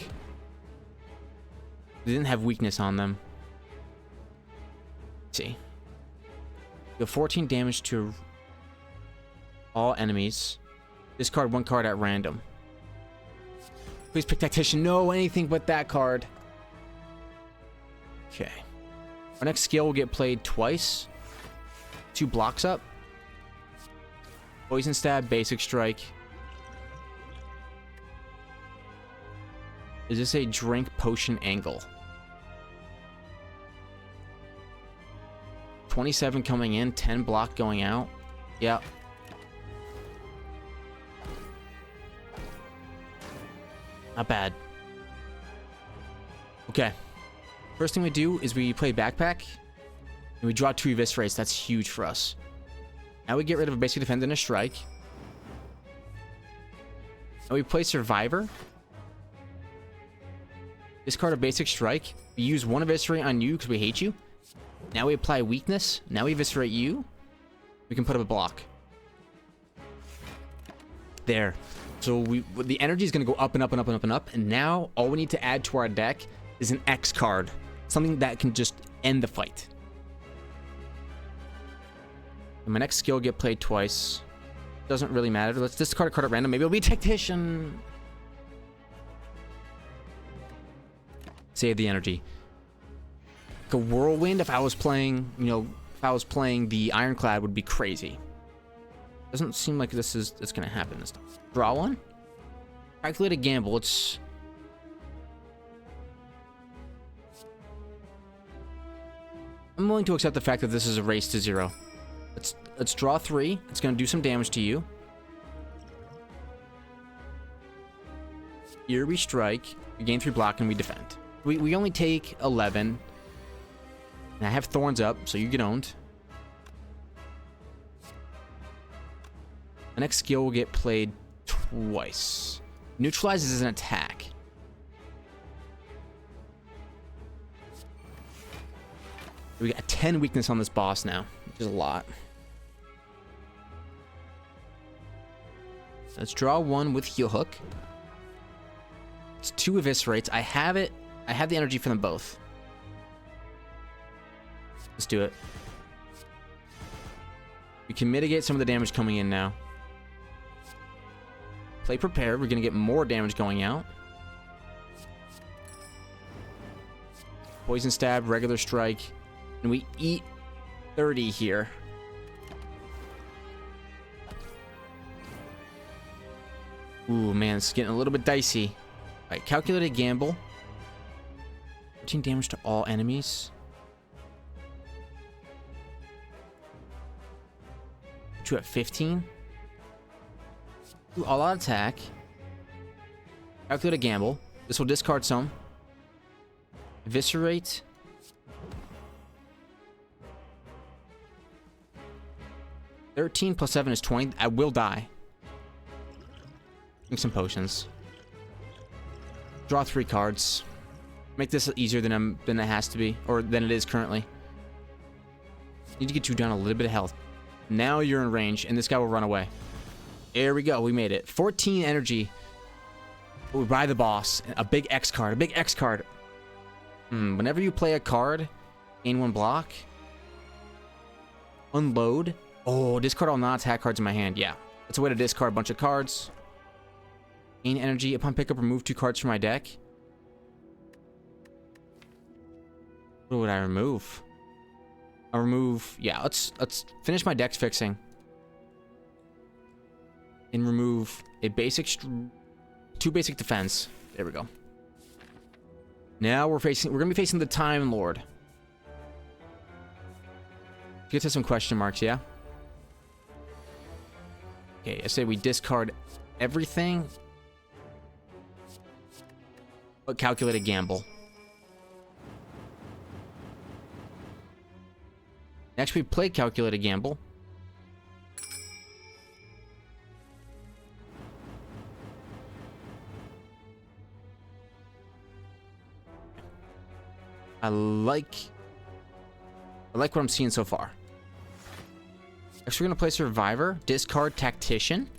They didn't have weakness on them. Let's see. Deal 14 damage to all enemies. Discard 1 card at random. Please pick Tactician. No, anything but that card. Okay. Our next skill will get played twice. 2 blocks up. Poison Stab, Basic Strike. Is this a Drink Potion Angle? 27 coming in, 10 block going out. Yep. Not bad. Okay. First thing we do is we play Backpack. And we draw 2 Eviscerates. That's huge for us. Now we get rid of a Basic Defense and a Strike. Now we play Survivor. Discard a Basic Strike. We use 1 Eviscerate on you because we hate you. Now we apply Weakness. Now we Eviscerate you. We can put up a block. There. So the energy is going to go up and up and up and up and up. And now all we need to add to our deck is an X card. Something that can just end the fight. And my next skill will get played twice. Doesn't really matter. Let's discard a card at random. Maybe it'll be Tactician. Save the energy. Like a Whirlwind, if I was playing, you know, if I was playing the Ironclad, would be crazy. Doesn't seem like it's gonna happen this time. Draw 1. Calculate a gamble. I'm willing to accept the fact that this is a race to 0. Let's draw 3. It's gonna do some damage to you. Here we strike. We gain 3 block and we defend. We only take 11. And I have Thorns up, so you get owned. The next skill will get played twice. Neutralizes is an attack. We got 10 weakness on this boss now, which is a lot. Let's draw one with Heal Hook. It's 2 Eviscerates. I have it. I have the energy for them both. Let's do it. We can mitigate some of the damage coming in now. Play prepared. We're going to get more damage going out. Poison Stab, regular strike. And we eat 30 here. Ooh, man, it's getting a little bit dicey. All right, calculated gamble. 13 damage to all enemies. You at 15. Ooh, all out attack. Calculated gamble. This will discard some. Eviscerate. $13 plus 7 is 20. I will die. Drink some potions. Draw 3 cards. Make this easier than it has to be, or than it is currently. Need to get you down a little bit of health. Now you're in range, and this guy will run away. There we go. We made it. 14 energy. We buy the boss. A big X card. A big X card. Whenever you play a card, gain 1 block. Unload. Oh, discard all non-attack cards in my hand. Yeah. That's a way to discard a bunch of cards. Gain energy. Upon pickup, remove 2 cards from my deck. What would I remove? I'll remove... Yeah, let's finish my deck fixing. And remove a basic... 2 basic defense. There we go. Now we're gonna be facing the Time Lord. Get to some question marks, yeah? Okay, I say we discard everything but calculated gamble. Next, we play calculated gamble. I like what I'm seeing so far. Next, we're gonna play Survivor. Discard Tactician.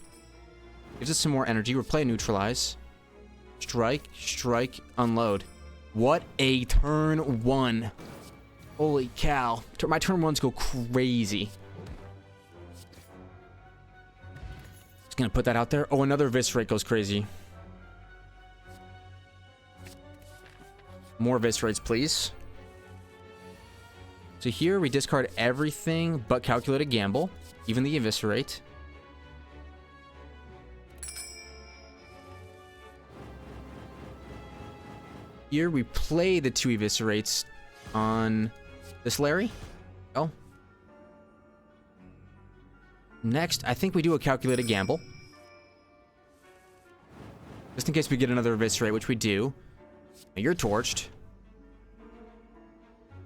Gives us some more energy. We're playing Neutralize. Strike, strike, unload. What a turn 1. Holy cow. My turn 1s go crazy. Just gonna put that out there. Oh, another Eviscerate goes crazy. More Eviscerates, please. So here we discard everything but calculated gamble. Even the Eviscerate. Here we play the 2 Eviscerates on this Larry. Oh. Next, I think we do a calculated gamble. Just in case we get another Eviscerate, which we do. Now you're torched.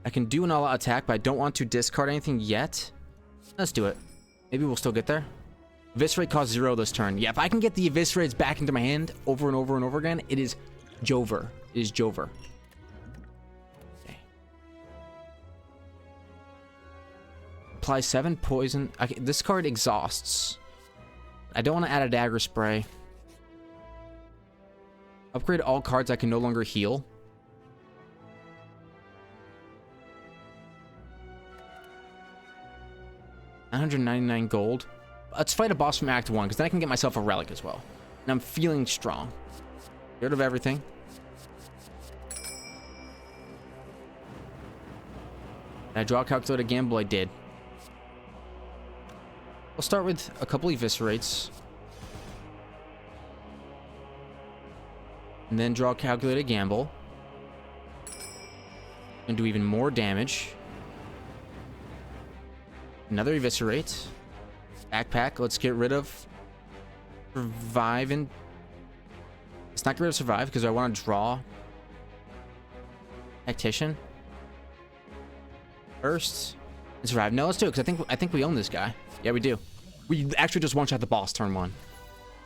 I can do an all-out attack, but I don't want to discard anything yet. Let's do it. Maybe we'll still get there. Eviscerate costs 0 this turn. Yeah, if I can get the Eviscerates back into my hand over and over and over again, it is Jover. It is Jover. Okay. Apply 7 poison. Okay, this card exhausts. I don't want to add a dagger spray. Upgrade all cards I can no longer heal. $999 gold. Let's fight a boss from Act 1, because then I can get myself a relic as well. And I'm feeling strong. Get rid of everything. Did I draw a calculated gamble? I did. We'll start with a couple Eviscerates. And then draw a calculated gamble. And do even more damage. Another Eviscerate. Backpack. Let's get rid of Survive and... Let's not get rid of Survive because I want to draw Tactician first and Survive. No, let's do it because I think we own this guy. Yeah, we do. We actually just one-shot the boss turn 1.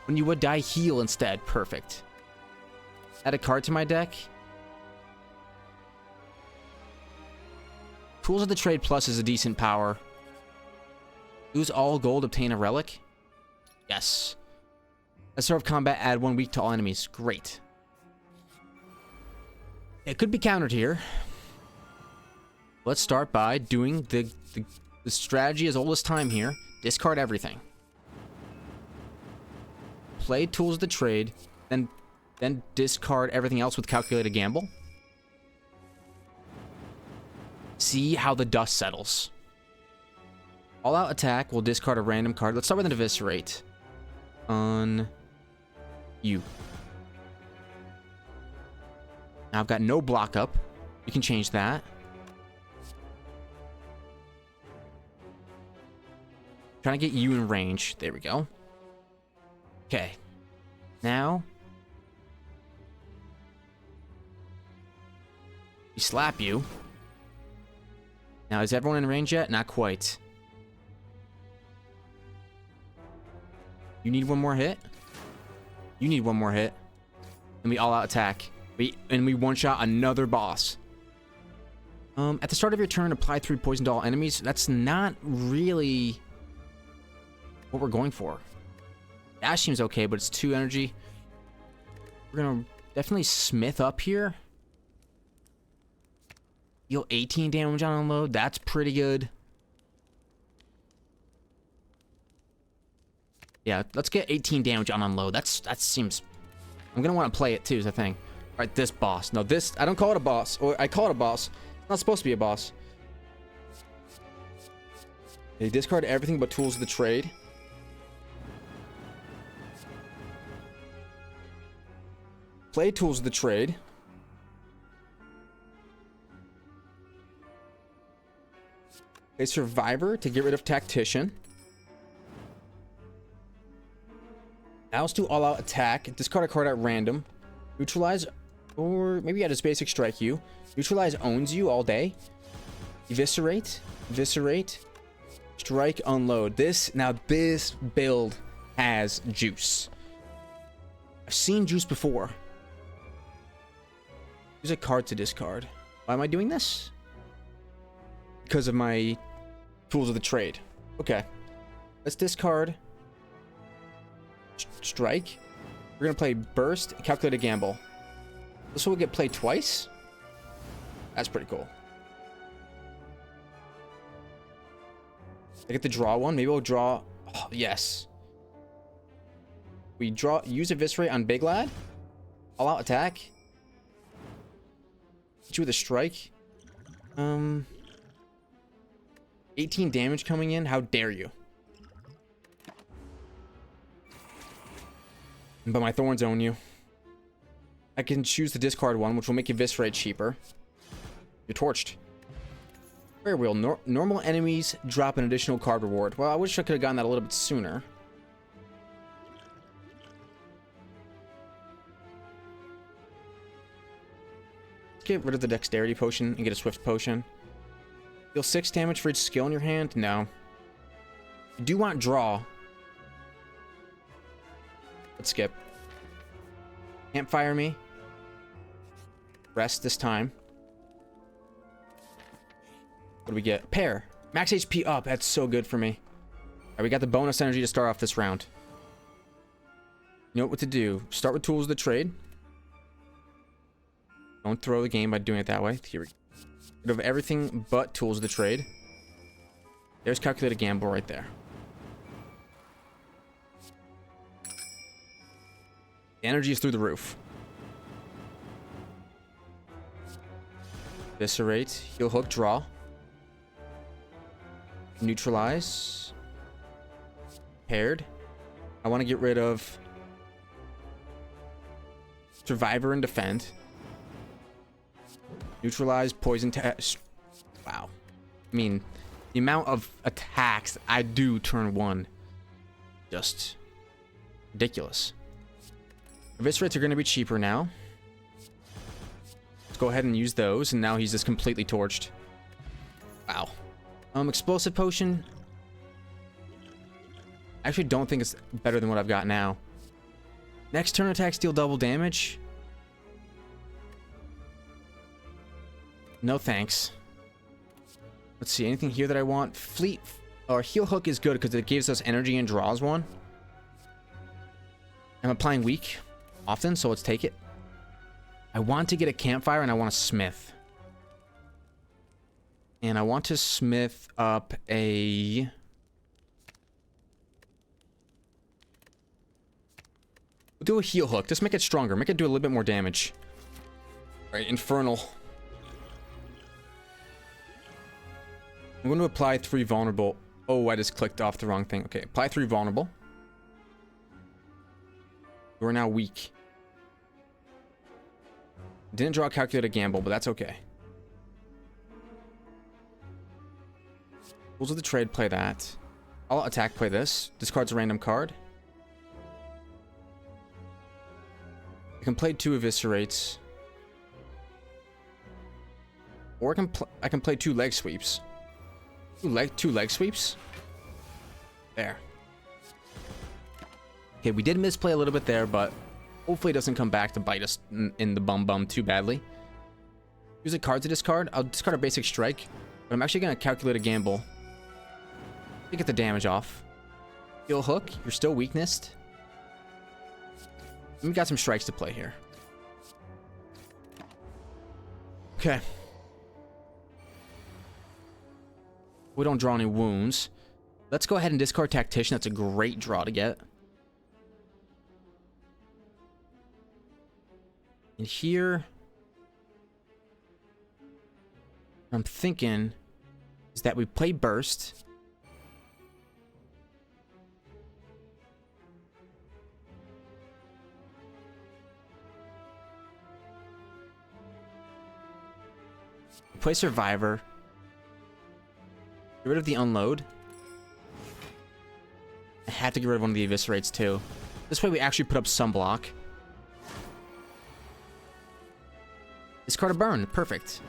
When you would die, heal instead. Perfect. Add a card to my deck. Tools of the Trade Plus is a decent power. Lose all gold, obtain a relic. Yes. At start of combat, add 1 weak to all enemies. Great. It could be countered here. Let's start by doing the strategy as old as time here. Discard everything. Play Tools of the Trade, then discard everything else with Calculated Gamble. See how the dust settles. All-out attack will discard a random card. Let's start with an Eviscerate. On you. Now I've got no block up. You can change that. Trying to get you in range. There we go. Okay. Now we slap you. Now is everyone in range yet? Not quite. You need one more hit. You need one more hit. And we all out attack. We one shot another boss. At the start of your turn, apply 3 poison to all enemies. That's not really what we're going for. Dash seems okay, but it's 2 energy. We're gonna definitely smith up here. Deal 18 damage on unload. That's pretty good. Yeah, let's get 18 damage on unload. That seems... I'm gonna want to play it too, is the thing. All right, this boss. No, this... I don't call it a boss. Or I call it a boss. It's not supposed to be a boss. They discard everything but Tools of the Trade. Play Tools of the Trade. Play Survivor to get rid of Tactician. Now let's do all-out attack. Discard a card at random. Neutralize, or maybe I just basic strike you. Neutralize owns you all day. Eviscerate. Eviscerate. Strike, unload. This build has juice. I've seen juice before. Use a card to discard. Why am I doing this? Because of my Tools of the Trade. Okay. Let's discard. Strike. We're gonna play Burst, Calculated Gamble. This will get played twice. That's pretty cool. I get to draw one. Maybe we'll draw. Oh, yes. We draw. Use Eviscerate on Big Lad. All out attack. Hit you with a strike. 18 damage coming in. How dare you? But my thorns own you. I can choose the discard one, which will make Eviscerate cheaper. You're torched. Prayer Wheel. Normal enemies drop an additional card reward. Well, I wish I could have gotten that a little bit sooner. Let's get rid of the Dexterity Potion and get a Swift Potion. Deal 6 damage for each skill in your hand? No. You do want Draw. Let's skip. Can't fire me. Rest this time. What do we get? Pair. Max HP up. That's so good for me. Alright, we got the bonus energy to start off this round. You know what to do. Start with Tools of the Trade. Don't throw the game by doing it that way. Here we go. Rid of everything but Tools of the Trade. There's Calculated Gamble right there. The energy is through the roof. Eviscerate. Heal Hook. Draw. Neutralize. Paired. I want to get rid of Survivor and Defend. Neutralize. Poison test. Wow. I mean, the amount of attacks I do turn 1. Just ridiculous. Eviscerates are going to be cheaper now. Let's go ahead and use those, and now he's just completely torched. Wow. Explosive Potion. I actually don't think it's better than what I've got now. Next turn attacks deal double damage. No thanks. Let's see, anything here that I want? Fleet or Heal Hook is good because it gives us energy and draws one. I'm applying weak often, so let's take it. I want to get a campfire and I want a smith. And I want to smith up a... We'll do a Heal Hook. Just make it stronger. Make it do a little bit more damage. Alright, Infernal. I'm going to apply 3 vulnerable. Oh, I just clicked off the wrong thing. Okay, apply 3 vulnerable. We're now weak. Didn't draw a calculated gamble, but that's okay. Rules of the trade, play that. I'll attack, play this. Discards a random card. I can play 2 eviscerates. Or I can play 2 leg sweeps. Two leg sweeps? There. Okay, we did misplay a little bit there, but hopefully it doesn't come back to bite us in the bum too badly. Use a card to discard. I'll discard a basic strike, but I'm actually going to calculate a gamble to get the damage off. Heal Hook, you're still weaknessed. We got some strikes to play here. Okay. We don't draw any wounds. Let's go ahead and discard Tactician. That's a great draw to get. And here, I'm thinking is that we play Burst. Play Survivor. Get rid of the Unload. I have to get rid of one of the Eviscerates too. This way we actually put up some block. Discard a Burn. Perfect.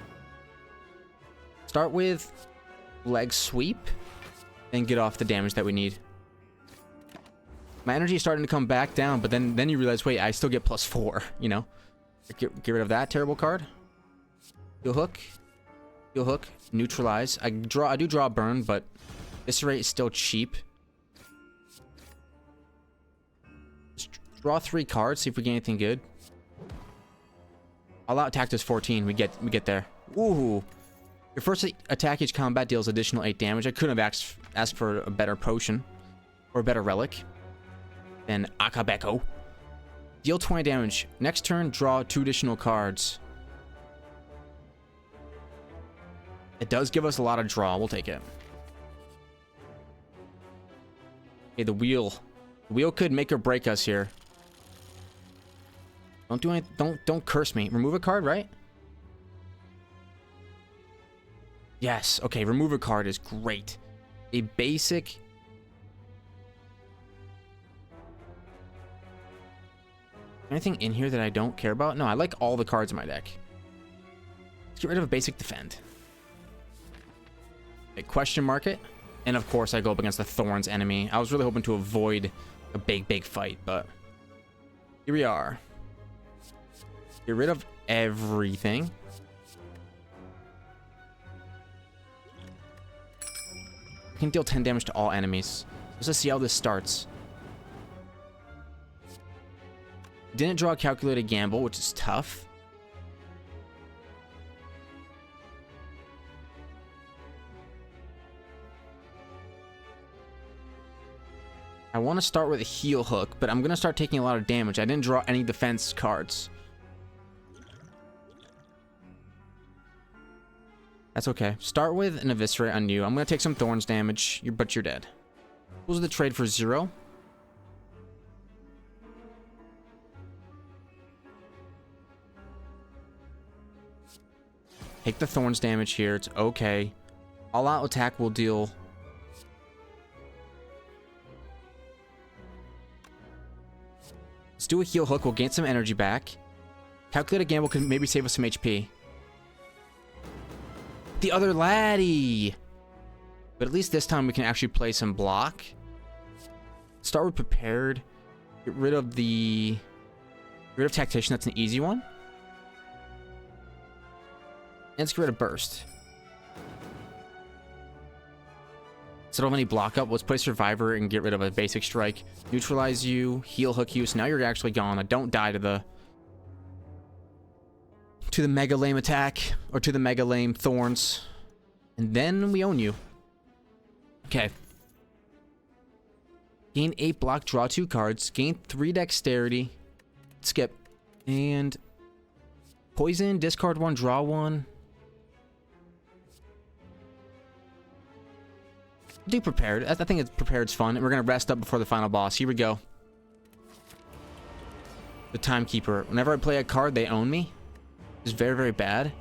Start with Leg Sweep and get off the damage that we need. My energy is starting to come back down, but then you realize, wait, I still get +4, you know? Get rid of that terrible card. Heal Hook. Heal Hook. Neutralize. I do draw a Burn, but Eviscerate is still cheap. Just draw 3 cards, see if we get anything good. All out attack does 14. We get there. Ooh. Your first attack each combat deals additional 8 damage. I couldn't have asked for a better potion or a better relic than Akabeko. Deal 20 damage. Next turn, draw 2 additional cards. It does give us a lot of draw. We'll take it. Okay, the wheel. The wheel could make or break us here. Don't do anything. Don't curse me. Remove a card, right? Yes. Okay, remove a card is great. A basic. Anything in here that I don't care about? No, I like all the cards in my deck. Let's get rid of a basic defend. A question mark it. And of course I go up against the Thorns enemy. I was really hoping to avoid a big fight, but here we are. Get rid of everything. We can deal 10 damage to all enemies. Let's just see how this starts. Didn't draw a calculated gamble, which is tough. I want to start with a Heal Hook, but I'm going to start taking a lot of damage. I didn't draw any defense cards. That's okay. Start with an Eviscerate on you. I'm going to take some Thorns damage, but you're dead. Rules of the trade for 0. Take the Thorns damage here. It's okay. All out attack will deal... Let's do a Heal Hook. We'll gain some energy back. Calculate a gamble can maybe save us some HP. The other laddie! But at least this time we can actually play some block. Start with Prepared. Get rid of Tactician. That's an easy one. And let's get rid of Burst. So don't have any block up. Let's play Survivor and get rid of a basic strike. Neutralize you, heal hook you. So now you're actually gone. Don't die to the Mega Lame attack or to the Mega Lame Thorns. And then we own you. Okay. Gain 8 block, draw 2 cards. Gain 3 dexterity. Skip. And poison, discard 1, draw 1. Do prepared. I think it's prepared's fun. And we're going to rest up before the final boss. Here we go. The Timekeeper. Whenever I play a card, they own me. It's very, very bad.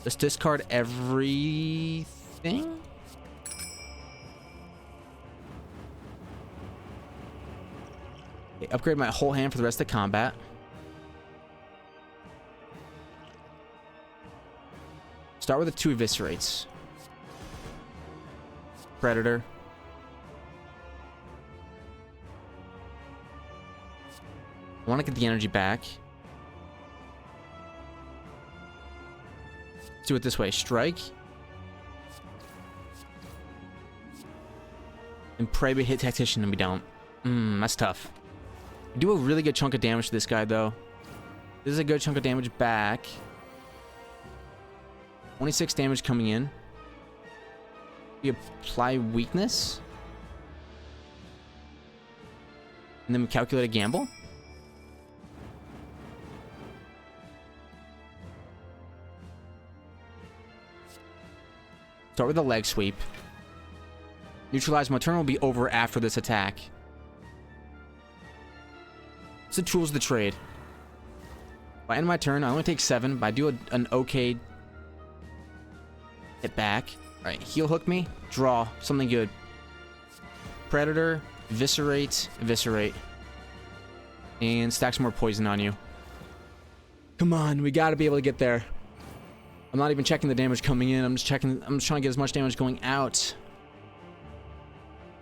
Let's discard everything. Okay, upgrade my whole hand for the rest of the combat. Start with the 2 Eviscerates. Predator. I want to get the energy back. Let's do it this way. Strike. And pray we hit Tactician and we don't. That's tough. We do a really good chunk of damage to this guy, though. This is a good chunk of damage back. 26 damage coming in. We apply weakness. And then we calculate a gamble. Start with a leg sweep. Neutralize. My turn will be over after this attack. It's the tools of the trade. If I end my turn, I only take 7, but I do an okay hit back. Alright, heal hook me. Draw. Something good. Predator. Eviscerate. Eviscerate. And stack some more poison on you. Come on, we gotta be able to get there. I'm not even checking the damage coming in. I'm just trying to get as much damage going out.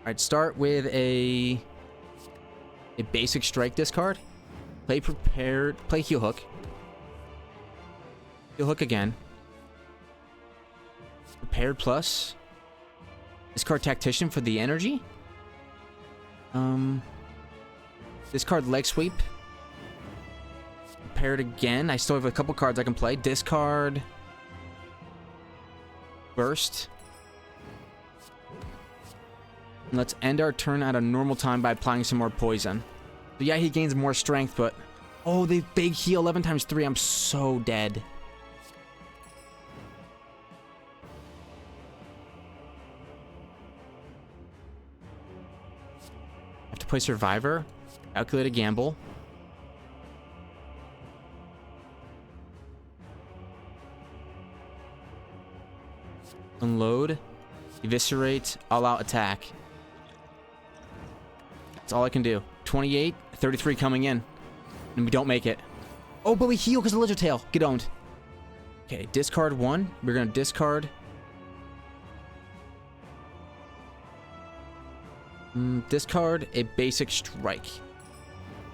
Alright, start with a basic strike discard. Play prepared. Play heal hook. Heal hook again. Prepared plus. Discard Tactician for the energy. Discard leg sweep. Prepared again. I still have a couple cards I can play. Discard Burst. And let's end our turn at a normal time by applying some more poison. So yeah, he gains more strength, but oh, the big heal 11 times 3. I'm so dead. I have to play Survivor. Calculate a gamble. Unload. Eviscerate. All-out attack. That's all I can do. 28, 33 coming in. And we don't make it. Oh, but we heal because of Lizard Tail. Get owned. Okay, discard 1. We're going to discard. Discard a basic strike.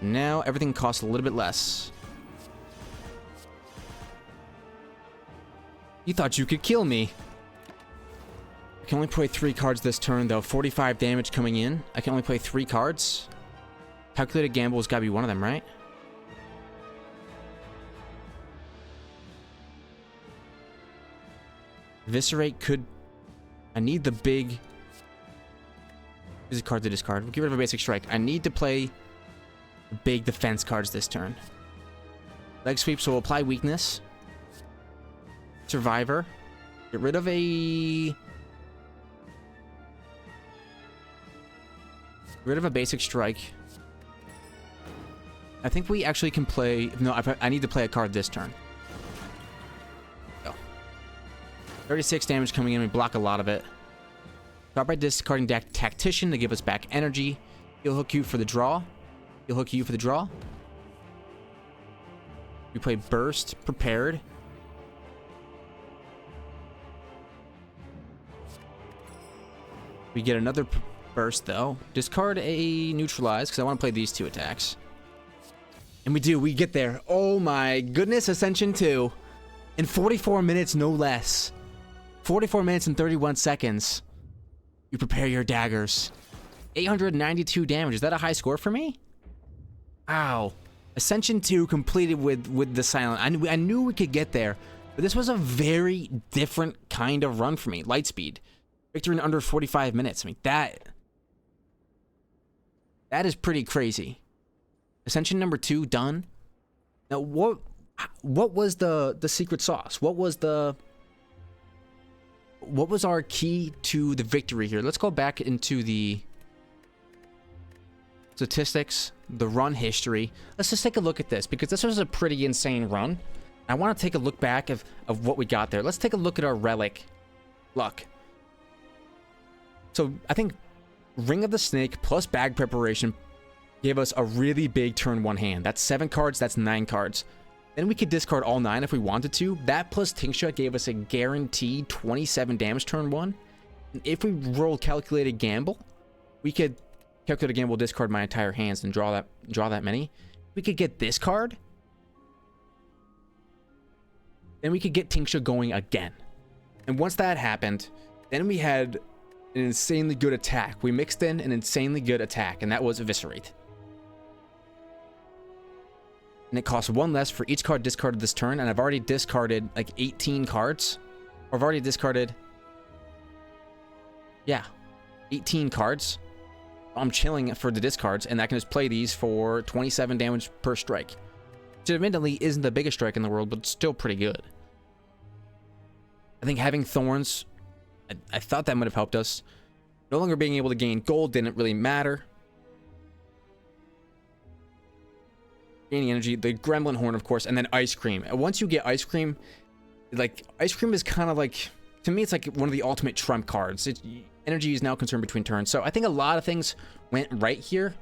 Now everything costs a little bit less. You thought you could kill me. I can only play 3 cards this turn, though. 45 damage coming in. I can only play 3 cards. Calculated gamble has got to be one of them, right? Eviscerate could... I need the big... This is a card to discard. We'll get rid of a basic strike. I need to play the big defense cards this turn. Leg sweep, so we'll apply weakness. Survivor. Get rid of a... Get rid of a basic strike. I think we actually can play... No, I need to play a card this turn. Go. 36 damage coming in. We block a lot of it. Start by discarding Tactician to give us back energy. He'll hook you for the draw. He'll hook you for the draw. We play Burst. Prepared. We get another Burst, though. Discard a Neutralize, because I want to play these 2 attacks. And we do. We get there. Oh my goodness. Ascension 2. In 44 minutes, no less. 44 minutes and 31 seconds. You prepare your daggers. 892 damage. Is that a high score for me? Wow. Ascension 2 completed with the silent. I knew we could get there. But this was a very different kind of run for me. Lightspeed. Victory in under 45 minutes. I mean, that is pretty crazy. Ascension number 2 done. Now, what was the secret sauce? What was our key to the victory here? Let's go back into the statistics, the run history. Let's just take a look at this, because this was a pretty insane run. I want to take a look back of what we got there. Let's take a look at our relic luck. So I think Ring of the Snake plus bag preparation gave us a really big turn 1 hand. That's 7 cards, that's 9 cards. Then we could discard all 9 if we wanted to. That plus Tincture gave us a guaranteed 27 damage turn 1. And if we rolled Calculated Gamble, we could Calculated Gamble, discard my entire hands and draw that many. We could get this card. Then we could get Tincture going again. And once that happened, then we had an insanely good attack. We mixed in an insanely good attack, and that was Eviscerate. And it costs 1 less for each card discarded this turn, and I've already discarded like 18 cards. Or I've already discarded, yeah, 18 cards. I'm chilling for the discards, and I can just play these for 27 damage per strike. Which admittedly isn't the biggest strike in the world, but it's still pretty good. I think having Thorns, I thought that might have helped us. No longer being able to gain gold didn't really matter. Gaining energy, the Gremlin Horn, of course, and then Ice Cream. And once you get Ice Cream, like, Ice Cream is kind of like, to me, it's like one of the ultimate trump cards. Energy is now concerned between turns. So I think a lot of things went right here.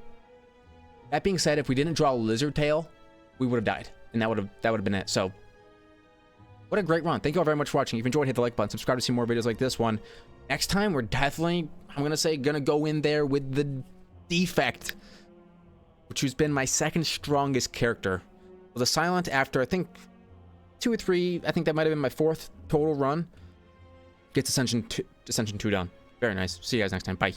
That being said, if we didn't draw a Lizard Tail, we would have died. And that would have been it. So, what a great run. Thank you all very much for watching. If you enjoyed, hit the like button. Subscribe to see more videos like this one. Next time, we're definitely, I'm going to say, going to go in there with the Defect, which has been my second strongest character. Well, the Silent, after, I think, 2 or 3, I think that might have been my 4th total run, gets Ascension 2 done. Very nice. See you guys next time. Bye.